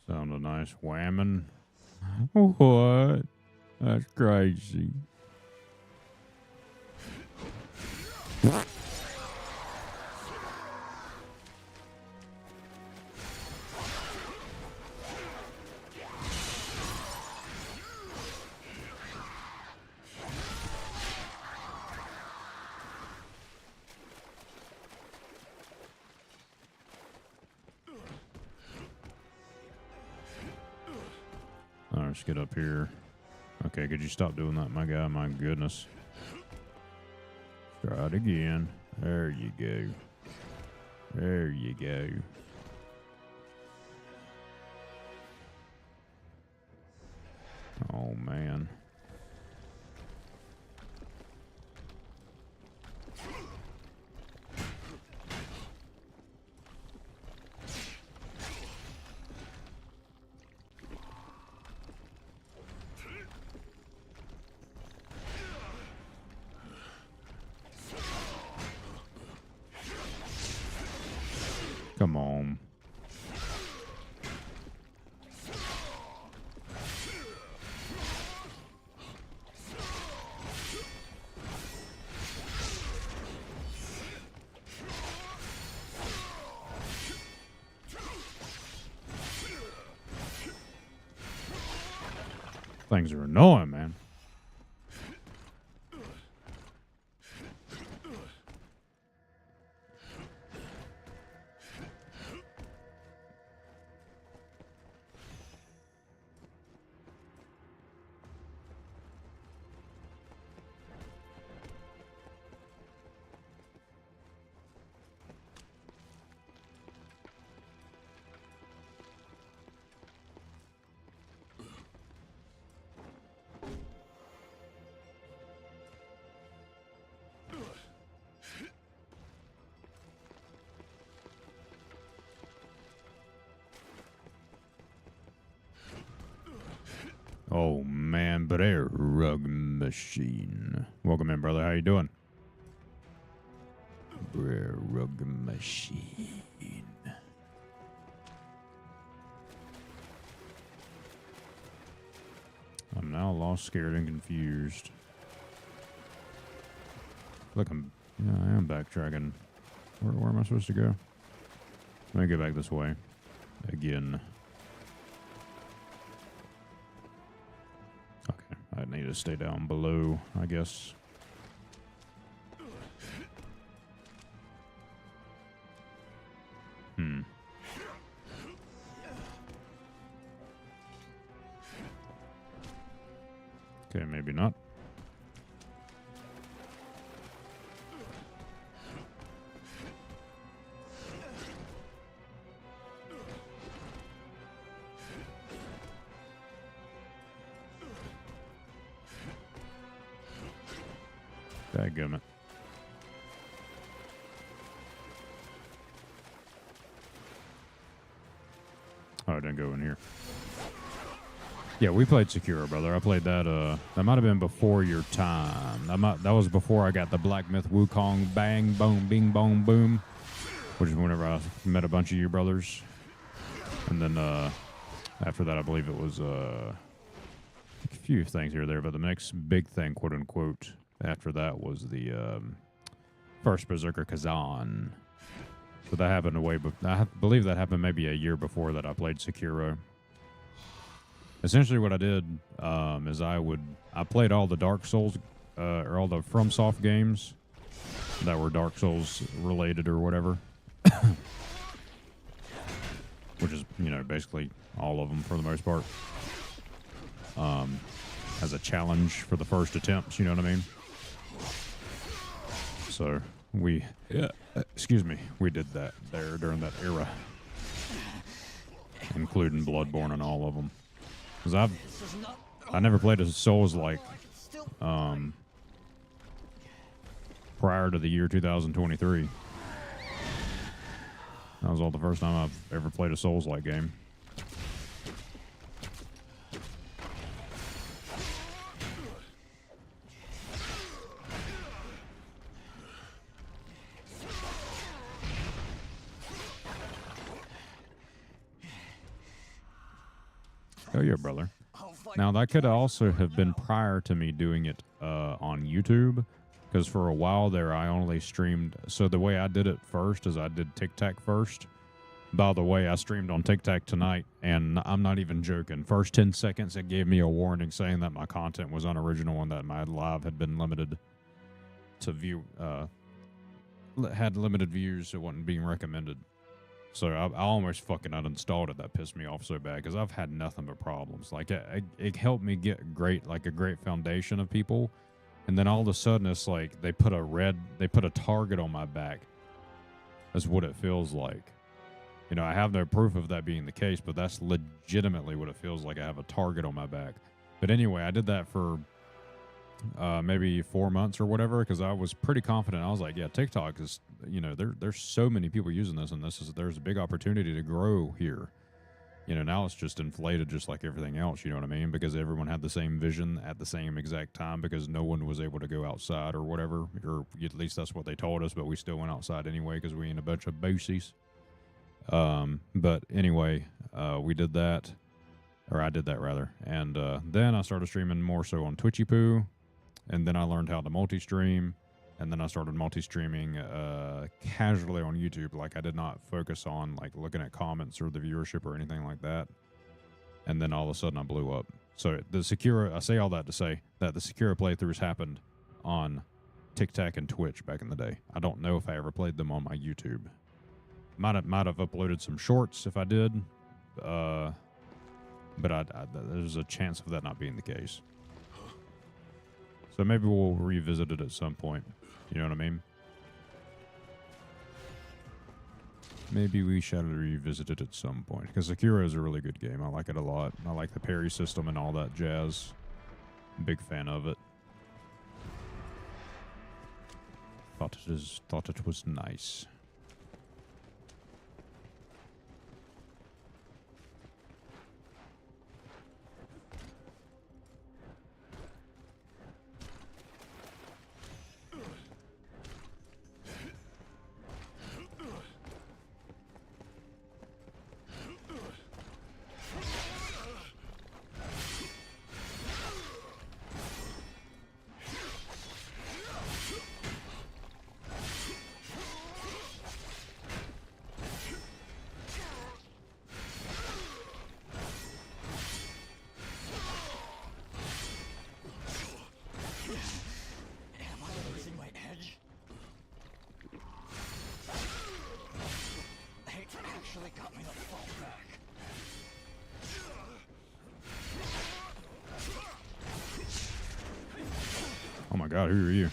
Sounded nice. Whamming. What? That's crazy. Alright, let's get up here. Okay, could you stop doing that, my guy? My goodness. Try it again. There you go. There you go. Oh, man. Come on. Things are annoying, man. Oh man, but a rug machine. Welcome in, brother. How you doing? Brer rug machine. I'm now lost, scared, and confused. Look, I am backtracking. Where am I supposed to go? Let me go back this way. Again. Okay, I need to stay down below, I guess. Okay, maybe not. Dadgummit. Oh, I didn't go in here. Yeah, we played Sekiro, brother. I played that. That might have been before your time. That was before I got the Black Myth Wukong bang, boom, bing, bong, boom, which is whenever I met a bunch of you brothers. And then after that, I believe it was a few things here or there, but the next big thing, quote unquote, after that was the first Berserker Kazan. So that happened I believe that happened maybe a year before that I played Sekiro. Essentially what I did is I played all the Dark Souls or all the FromSoft games that were Dark Souls related or whatever. Which is, basically all of them for the most part. As a challenge for the first attempts, you know what I mean? So we did that there during that era. Including Bloodborne and all of them. Because I never played a Souls-like prior to the year 2023. That was all the first time I've ever played a Souls-like game. Oh yeah, brother. Now that could also have been prior to me doing it on YouTube, because for a while there I only streamed. So the way I did it first is I did TikTok first. By the way, I streamed on TikTok tonight, and I'm not even joking. First 10 seconds, it gave me a warning saying that my content was unoriginal and that my live had been limited to view, had limited views. It wasn't being recommended. So I almost fucking uninstalled it. That pissed me off so bad because I've had nothing but problems. Like it helped me get a great foundation of people, and then all of a sudden it's like they put a target on my back. That's what it feels like. I have no proof of that being the case, but that's legitimately what it feels like. I have a target on my back. But anyway, I did that for maybe 4 months or whatever, because I was pretty confident. I was like, yeah, TikTok is, there's so many people using this, and there's a big opportunity to grow here. Now it's just inflated just like everything else, you know what I mean? Because everyone had the same vision at the same exact time, because no one was able to go outside or whatever, or at least that's what they told us, but we still went outside anyway because we ain't a bunch of boosies. But anyway, we did that, or I did that rather, and then I started streaming more so on Twitchy Poo. And then I learned how to multi-stream, and then I started multi-streaming casually on YouTube. Like, I did not focus on, like, looking at comments or the viewership or anything like that. And then all of a sudden I blew up. So the Sekiro, I say all that to say that the Sekiro playthroughs happened on TikTok and Twitch back in the day. I don't know if I ever played them on my YouTube. Might have uploaded some shorts if I did. But there's a chance of that not being the case. So maybe we'll revisit it at some point. You know what I mean? Maybe we shall revisit it at some point. Because Sekiro is a really good game. I like it a lot. I like the parry system and all that jazz. Big fan of it. Thought it was nice. Oh my god, who are you?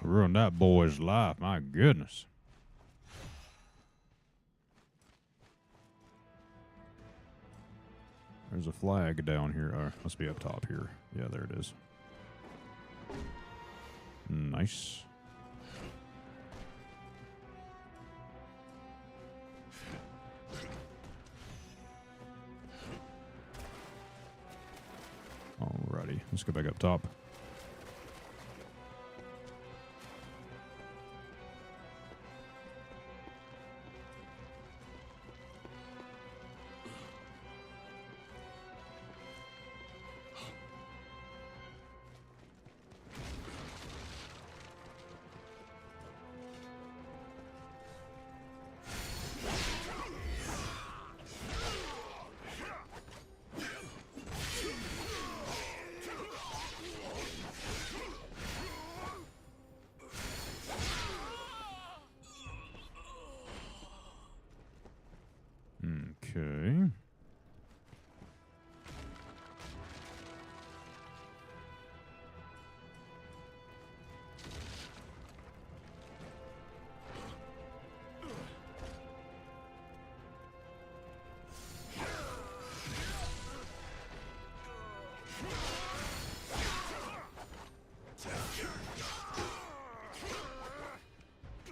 Ruined that boy's life. My goodness. There's a flag down here. Must be up top here. Yeah, there it is. Nice. Alrighty, let's go back up top. Okay.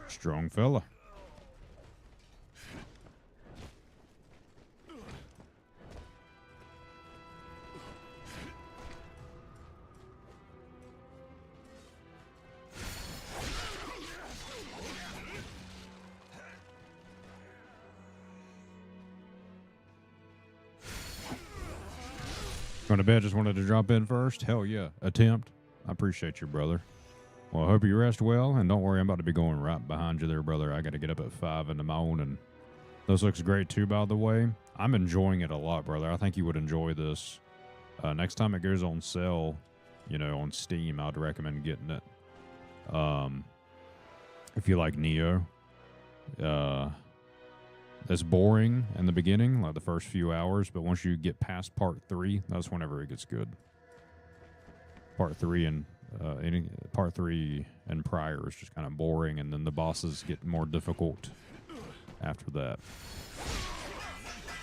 Strong fella. Going to bed, just wanted to drop in first. Hell yeah. Attempt. I appreciate you, brother. Well, I hope you rest well, and don't worry, I'm about to be going right behind you there, brother. I got to get up at 5 in the morning. This looks great, too, by the way. I'm enjoying it a lot, brother. I think you would enjoy this. Next time it goes on sale, you know, on Steam, I'd recommend getting it. If you like Neo. It's boring in the beginning, like the first few hours, but once you get past part 3, that's whenever it gets good. Part 3 and prior is just kind of boring, and then the bosses get more difficult after that.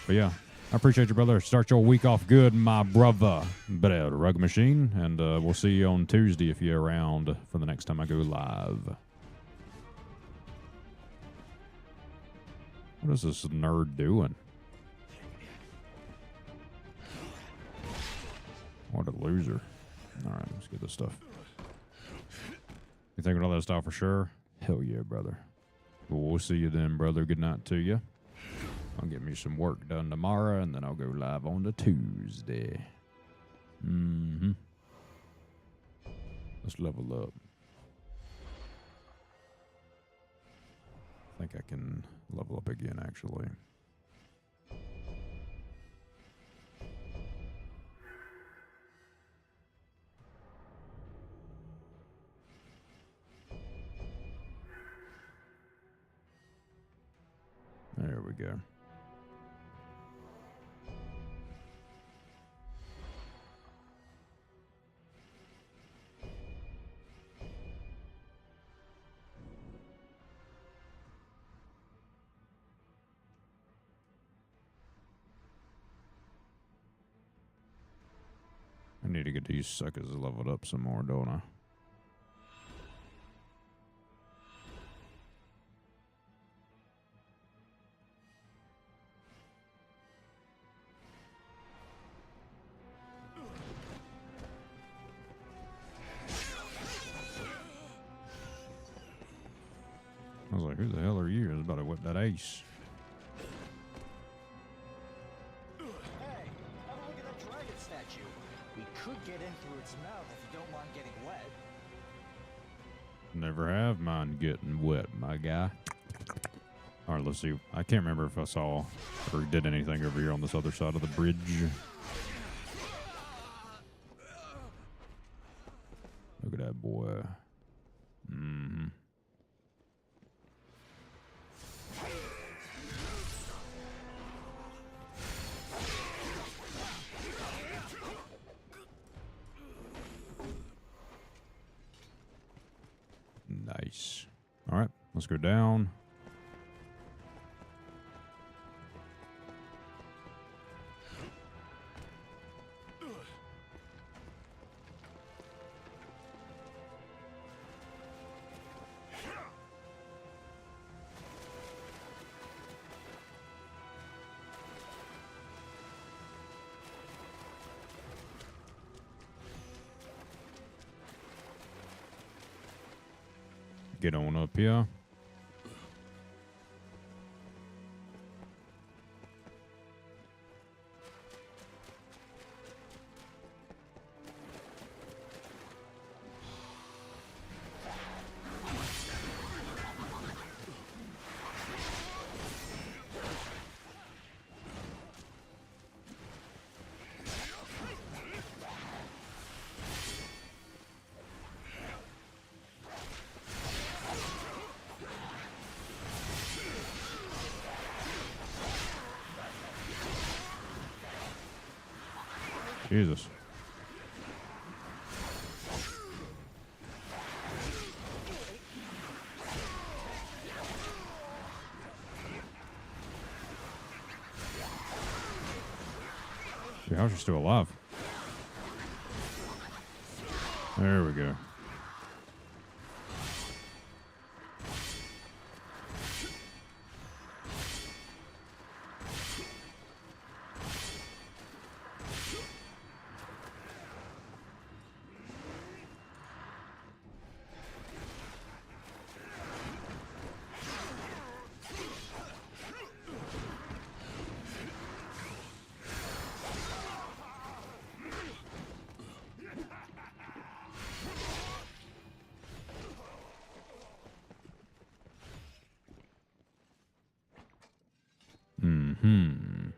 But yeah, I appreciate you, brother. Start your week off good, my brother. Rug Machine, and we'll see you on Tuesday if you're around for the next time I go live. What is this nerd doing? What a loser. All right, let's get this stuff. You thinking all that stuff for sure? Hell yeah, brother. Well, we'll see you then, brother. Good night to you. I'll get me some work done tomorrow, and then I'll go live on the Tuesday. Let's level up. I think I can level up again, actually. There we go. I need to get these suckers leveled up some more, don't I? I was like, who the hell are you? I was about to whip that ace. Hey, have a look at that dragon statue. We could get in through its mouth if you don't mind getting wet. Never have mind getting wet, my guy. All right, let's see. I can't remember if I saw or did anything over here on this other side of the bridge. Look at that boy. Mm-hmm. Nice. All right, let's go down. Get on up here. Jesus. Dude, how's she still alive? There we go. Mm-hmm.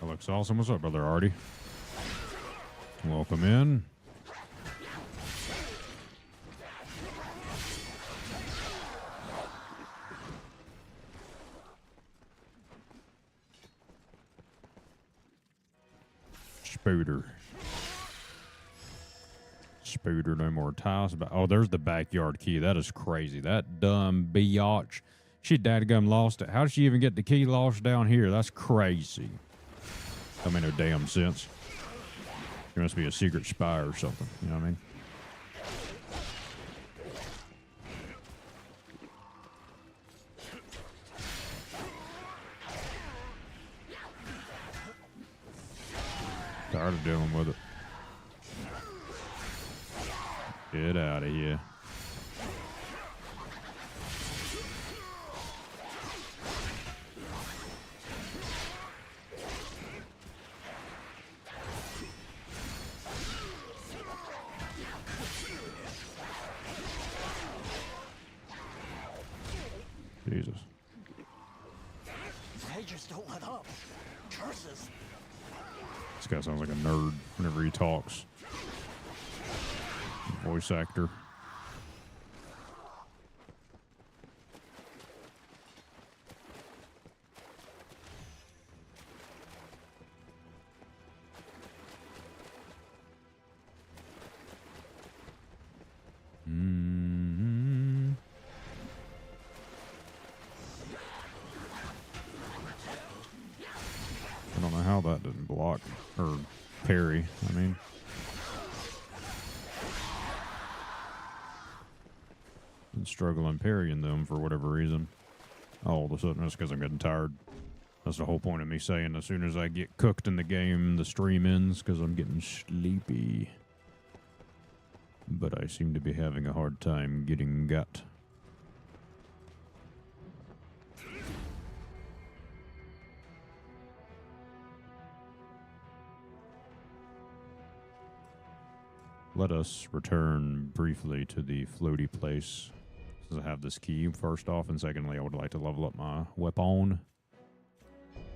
That looks awesome. What's up, brother Artie? Welcome in. Spooder. Spooder, no more ties. Oh, there's the backyard key. That is crazy. That dumb biatch. She dadgum lost it. How did she even get the key lost down here? That's crazy. That made no damn sense. She must be a secret spy or something. You know what I mean? Tired of dealing with it. Get out of here. Jesus. They just don't let up. Curses. This guy sounds like a nerd whenever he talks. Voice actor. Mm-hmm. I don't know how that didn't block or parry. I mean, been struggling parrying them for whatever reason. All of a sudden, that's because I'm getting tired. That's the whole point of me saying as soon as I get cooked in the game, the stream ends because I'm getting sleepy. But I seem to be having a hard time getting gut. let us return briefly to the floaty place. Since I have this key, first off, and secondly, I would like to level up my weapon.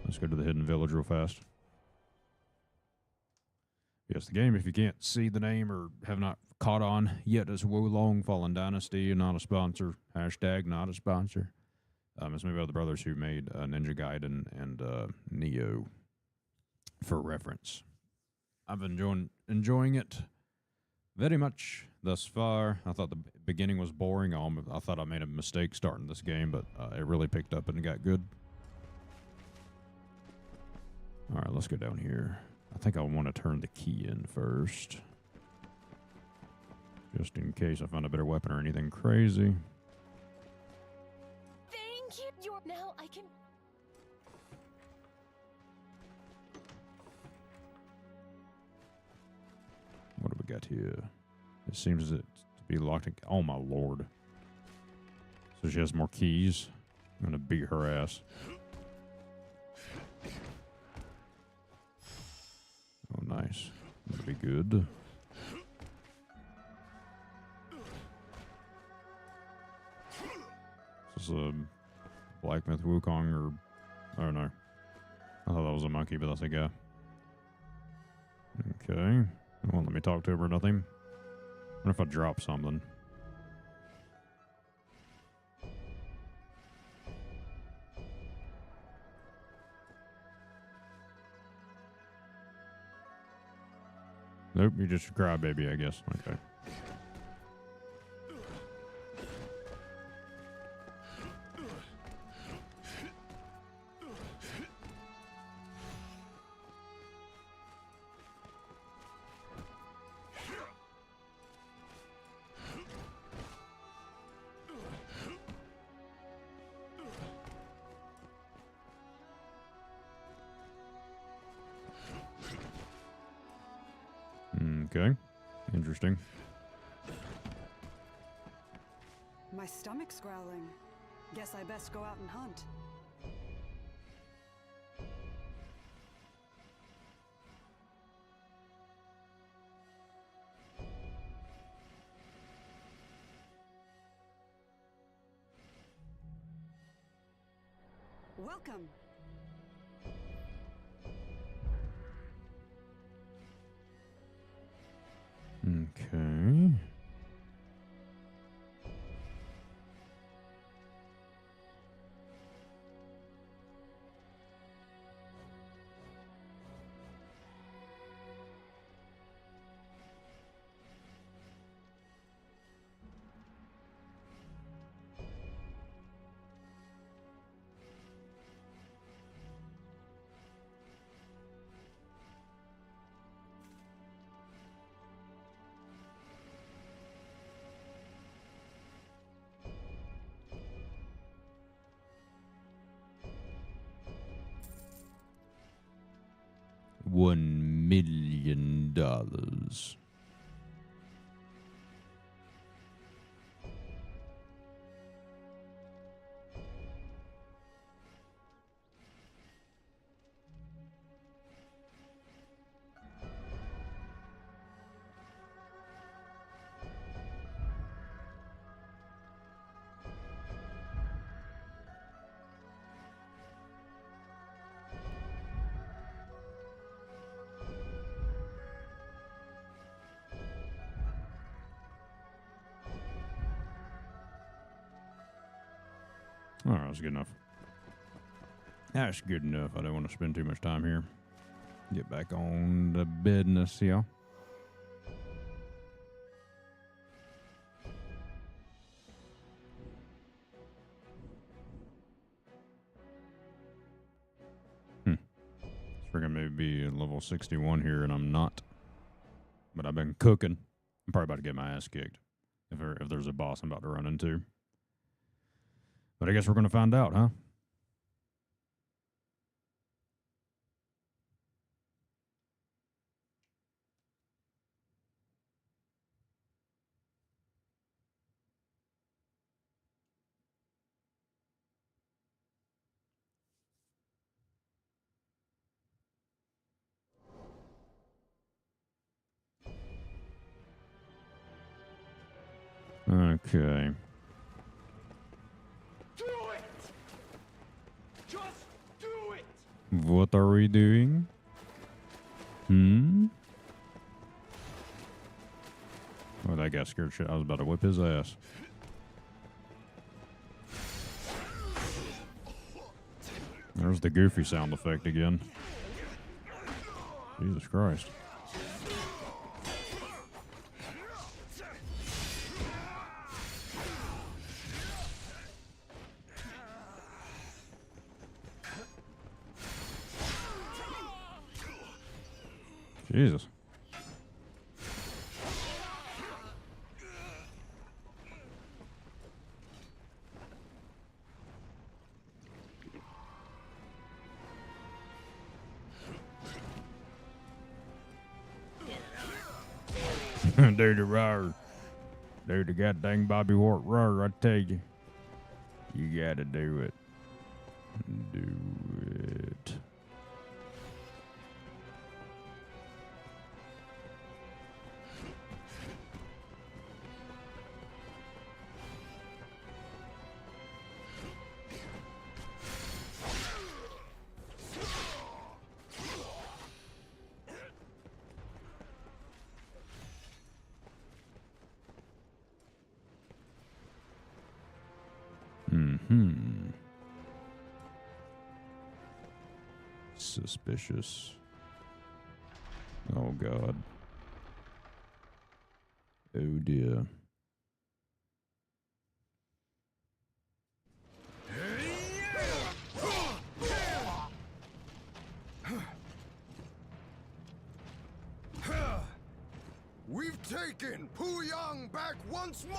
Let's go to the hidden village real fast. Yes, the game, if you can't see the name or have not caught on yet, is Wulong Fallen Dynasty, not a sponsor. Hashtag not a sponsor. It's made by the brothers who made Ninja Gaiden and Neo for reference. I've been enjoying it very much thus far. I thought the beginning was boring. I thought I made a mistake starting this game, but it really picked up and got good. All right, let's go down here. I think I want to turn the key in first, just in case I find a better weapon or anything crazy. Thank you. Now I can. What do we got here? It seems to be locked. Oh my lord! So she has more keys. I'm gonna beat her ass. Oh, nice. That'll be good. Is this a blacksmith Wukong or... I don't know. I thought that was a monkey, but that's a guy. Okay. It won't let me talk to him or nothing. What if I drop something? Nope, you're just a crybaby, I guess. Okay. Okay. Interesting. My stomach's growling. Guess I best go out and hunt. Welcome. Okay. $1 million. All right, that's good enough. That's good enough. I don't want to spend too much time here. Get back on the business here. It's freaking maybe be level 61 here, and I'm not. But I've been cooking. I'm probably about to get my ass kicked if there's a boss I'm about to run into. But I guess we're going to find out, huh? Okay. Do it! Just do it! What are we doing? Hmm? Oh, that guy scared shit. I was about to whip his ass. There's the goofy sound effect again. Jesus Christ. Jesus. Dirty rar. Dirty goddamn Bobby Wart rar, I tell you. You gotta do it. Do it. Mm-hmm. Suspicious. Oh, God. Oh, dear. We've taken Puyang back once more!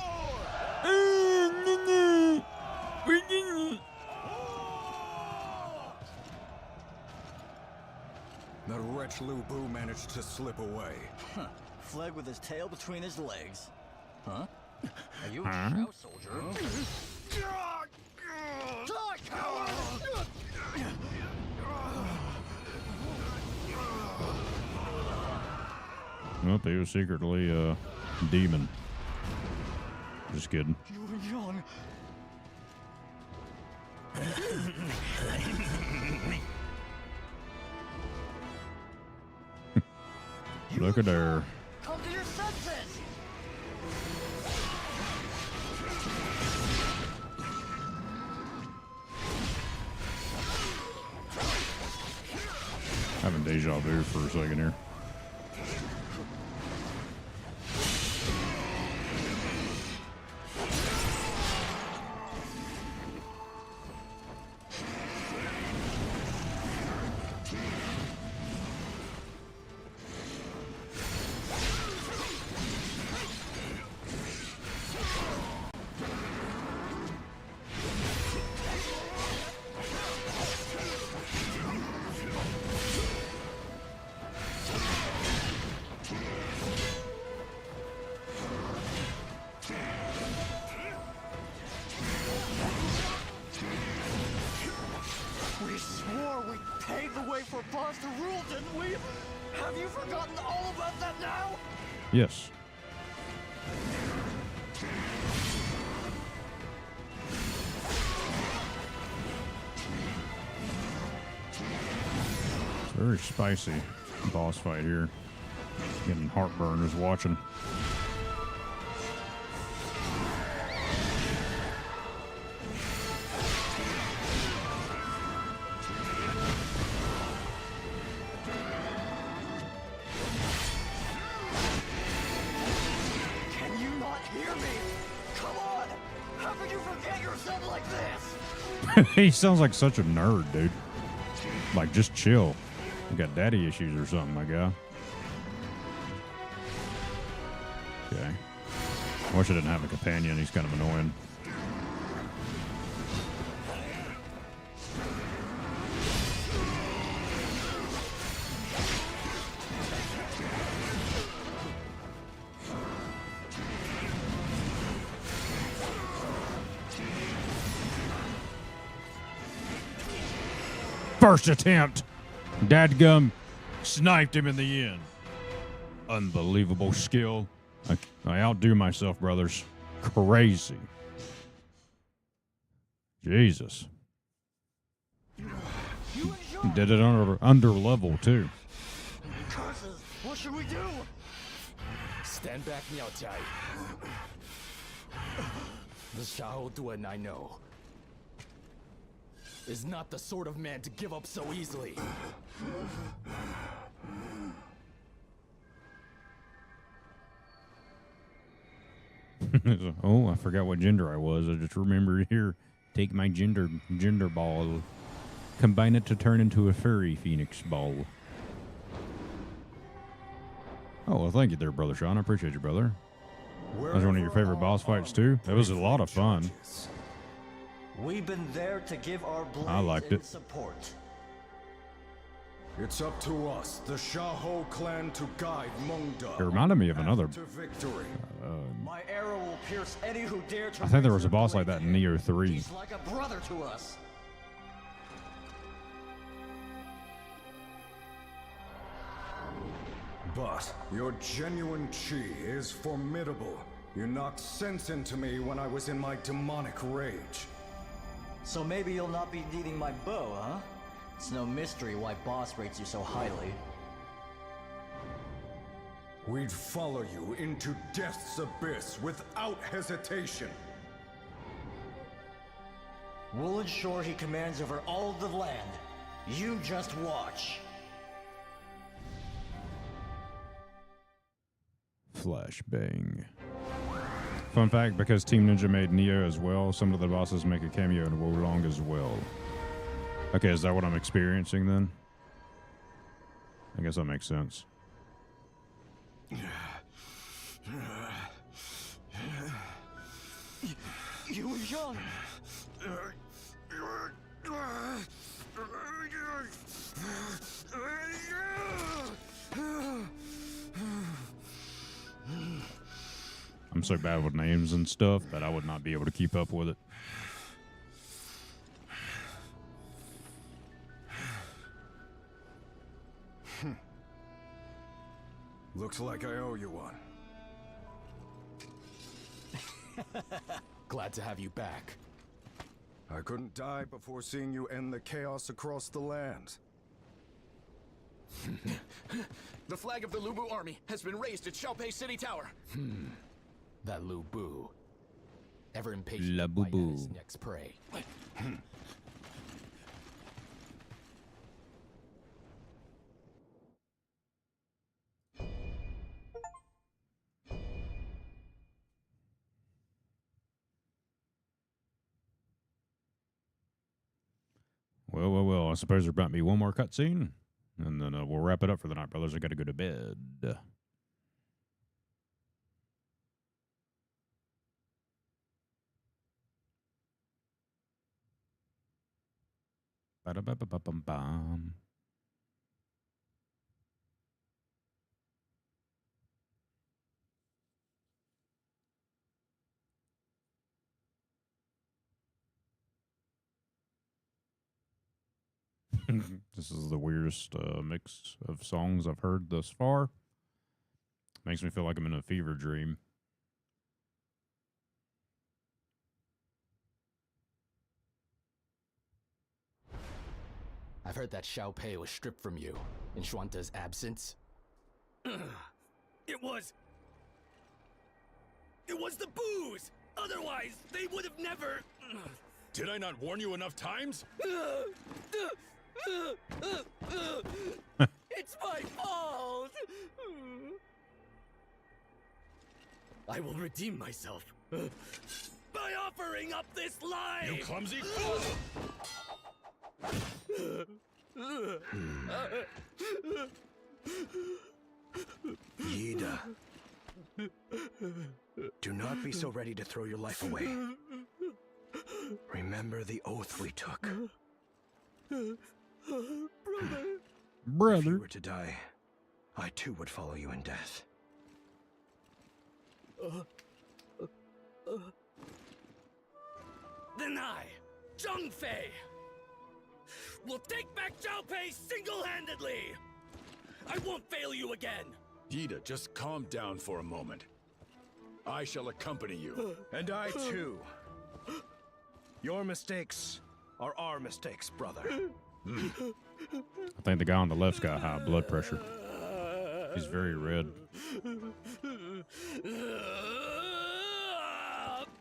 That wretch Lu Bu managed to slip away. Huh. Flag with his tail between his legs. Huh? Are you a Huh? Shao soldier? Well, he was secretly a demon. Just kidding. You were young. Look at her. Come to your senses! Having deja vu for a second here. We swore we'd pave the way for Boss to rule, didn't we? Have you forgotten all about that now? Yes. It's very spicy boss fight here. Getting heartburn is watching. Can you not hear me? Come on! How could you forget yourself like this? He sounds like such a nerd, dude. Like, just chill. You got daddy issues or something, my guy. Okay. I wish I didn't have a companion. He's kind of annoying. First attempt. Dadgum sniped him in the end. Unbelievable skill. I outdo myself, brothers. crazy. Jesus. Did it under level too. Curses! What should we do? Stand back, Miao Chai. The Xiahou Duan I know is not the sort of man to give up so easily. Oh, I forgot what gender I was. I just remember here. Take my gender ball. Combine it to turn into a furry phoenix ball. Oh, well, thank you there, Brother Sean. I appreciate you, brother. That was one of your favorite boss fights, too. That was a lot of fun. We've been there to give our blades I liked it. support. It's up to us, the Xiahou clan, to guide Mengda. It reminded me of another. to victory. My arrow will pierce any who dare to. I think there raise was a their boss like blade. that in Neo 3. He's like a brother to us. But your genuine chi is formidable. You knocked sense into me when I was in my demonic rage. So maybe you'll not be needing my bow, huh? It's no mystery why boss rates you so highly. We'd follow you into death's abyss without hesitation. We'll ensure he commands over all of the land. You just watch. Flashbang. Fun fact, because Team Ninja made Neo as well, some of the bosses make a cameo in Wulong as well. Okay, is that what I'm experiencing then? I guess that makes sense. You were young. I'm so bad with names and stuff that I would not be able to keep up with it. Looks like I owe you one. Glad to have you back. I couldn't die before seeing you end the chaos across the land. The flag of the Lubu army has been raised at Xiaopei City Tower. That Lu Bu. Ever impatient La to bite at Boo his Boo. next prey. Well, I suppose there might be one more cutscene, and then we'll wrap it up for the night, brothers. I got to go to bed. Ba-da-ba-ba-ba-bum-bum. This is the weirdest mix of songs I've heard thus far. Makes me feel like I'm in a fever dream. I've heard that Xiao Pei was stripped from you in Xuanta's absence. It was the booze! Otherwise, they would have never... Did I not warn you enough times? It's my fault! I will redeem myself by offering up this life! You clumsy fool! Yida. Do not be so ready to throw your life away. Remember the oath we took. If you were to die, I too would follow you in death. Then I, Zhang Fei, will take back Xiaopei single-handedly! I won't fail you again! Yida, just calm down for a moment. I shall accompany you. And I too. Your mistakes are our mistakes, brother. I think the guy on the left's got high blood pressure. He's very red.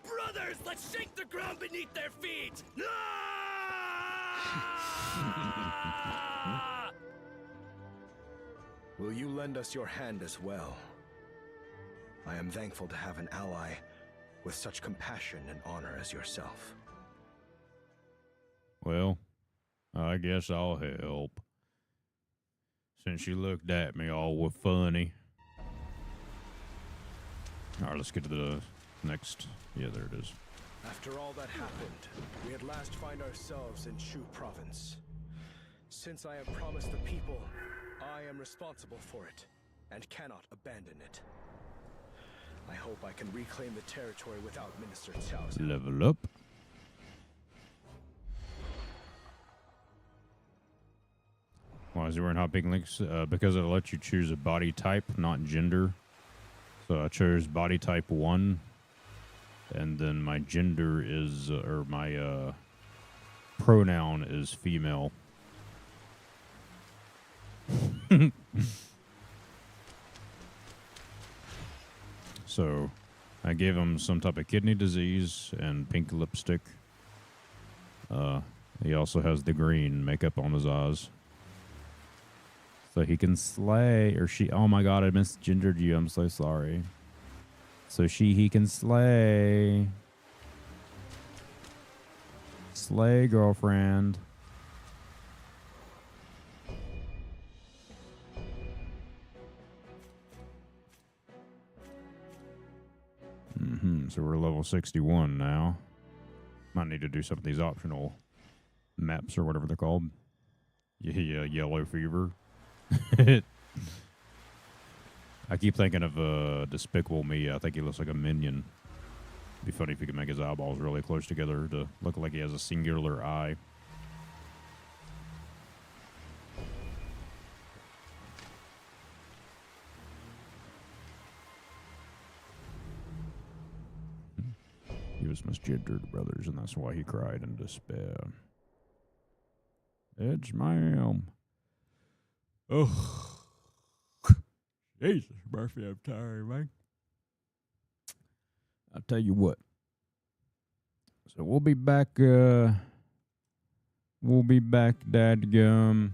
Brothers, let's shake the ground beneath their feet! Will you lend us your hand as well? I am thankful to have an ally with such compassion and honor as yourself. Well, I guess I'll help. Since you looked at me all funny. All right, let's get to the next. Yeah, there it is. After all that happened, we at last find ourselves in Shu province. Since I have promised the people, I am responsible for it, and cannot abandon it. I hope I can reclaim the territory without Minister Chao's help. Level up. Why is he wearing hot pink links? Because it lets you choose a body type, not gender. So I chose body type 1. And then my gender is, or my pronoun is female. So I gave him some type of kidney disease and pink lipstick. He also has the green makeup on his eyes. So he can slay, or she, oh my god, I misgendered you, I'm so sorry. So he can slay. Slay, girlfriend. So we're level 61 now. Might need to do some of these optional maps or whatever they're called. Yeah, yellow fever. I keep thinking of Despicable Me. I think he looks like a minion. It'd be funny if he could make his eyeballs really close together to look like he has a singular eye. He was misgendered, brothers, and that's why he cried in despair. It's ma'am. Oh. Jesus, Murphy, I'm tired, man. I'll tell you what. So we'll be back, dadgum,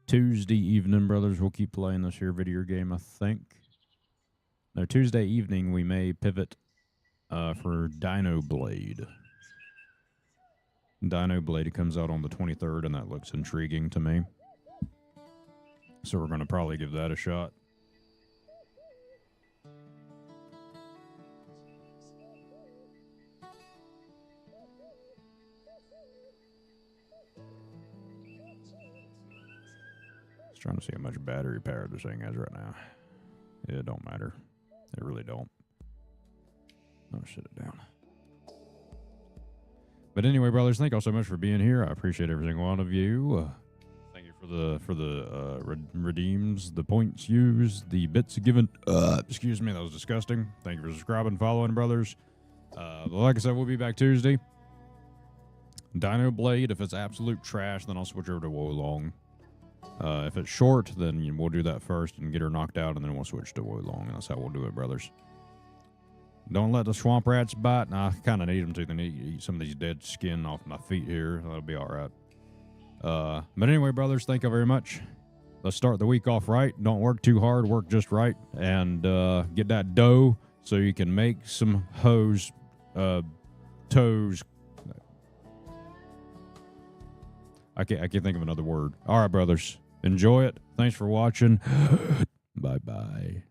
Tuesday evening, brothers. We'll keep playing this here video game, I think. No, Tuesday evening we may pivot for Dino Blade. Dino Blade comes out on the 23rd, and that looks intriguing to me. So we're going to probably give that a shot. Just trying to see how much battery power this thing has right now. It don't matter. It really don't. I'll shut it down. But anyway, brothers, thank you all so much for being here. I appreciate every single one of you. Thank you for the redeems, the points used, the bits given. Excuse me, that was disgusting. Thank you for subscribing, following, brothers. Like I said, we'll be back Tuesday. Dino Blade, if it's absolute trash, then I'll switch over to Wolong. If it's short, then we'll do that first and get her knocked out, and then we'll switch to Wolong, and that's how we'll do it, brothers. Don't let the swamp rats bite. Nah, I kind of need them to. They need to eat some of these dead skin off my feet here. That'll be all right. But anyway, brothers, thank you very much. Let's start the week off right. Don't work too hard. Work just right. And get that dough so you can make some toes. I can't think of another word. All right, brothers. Enjoy it. Thanks for watching. Bye-bye.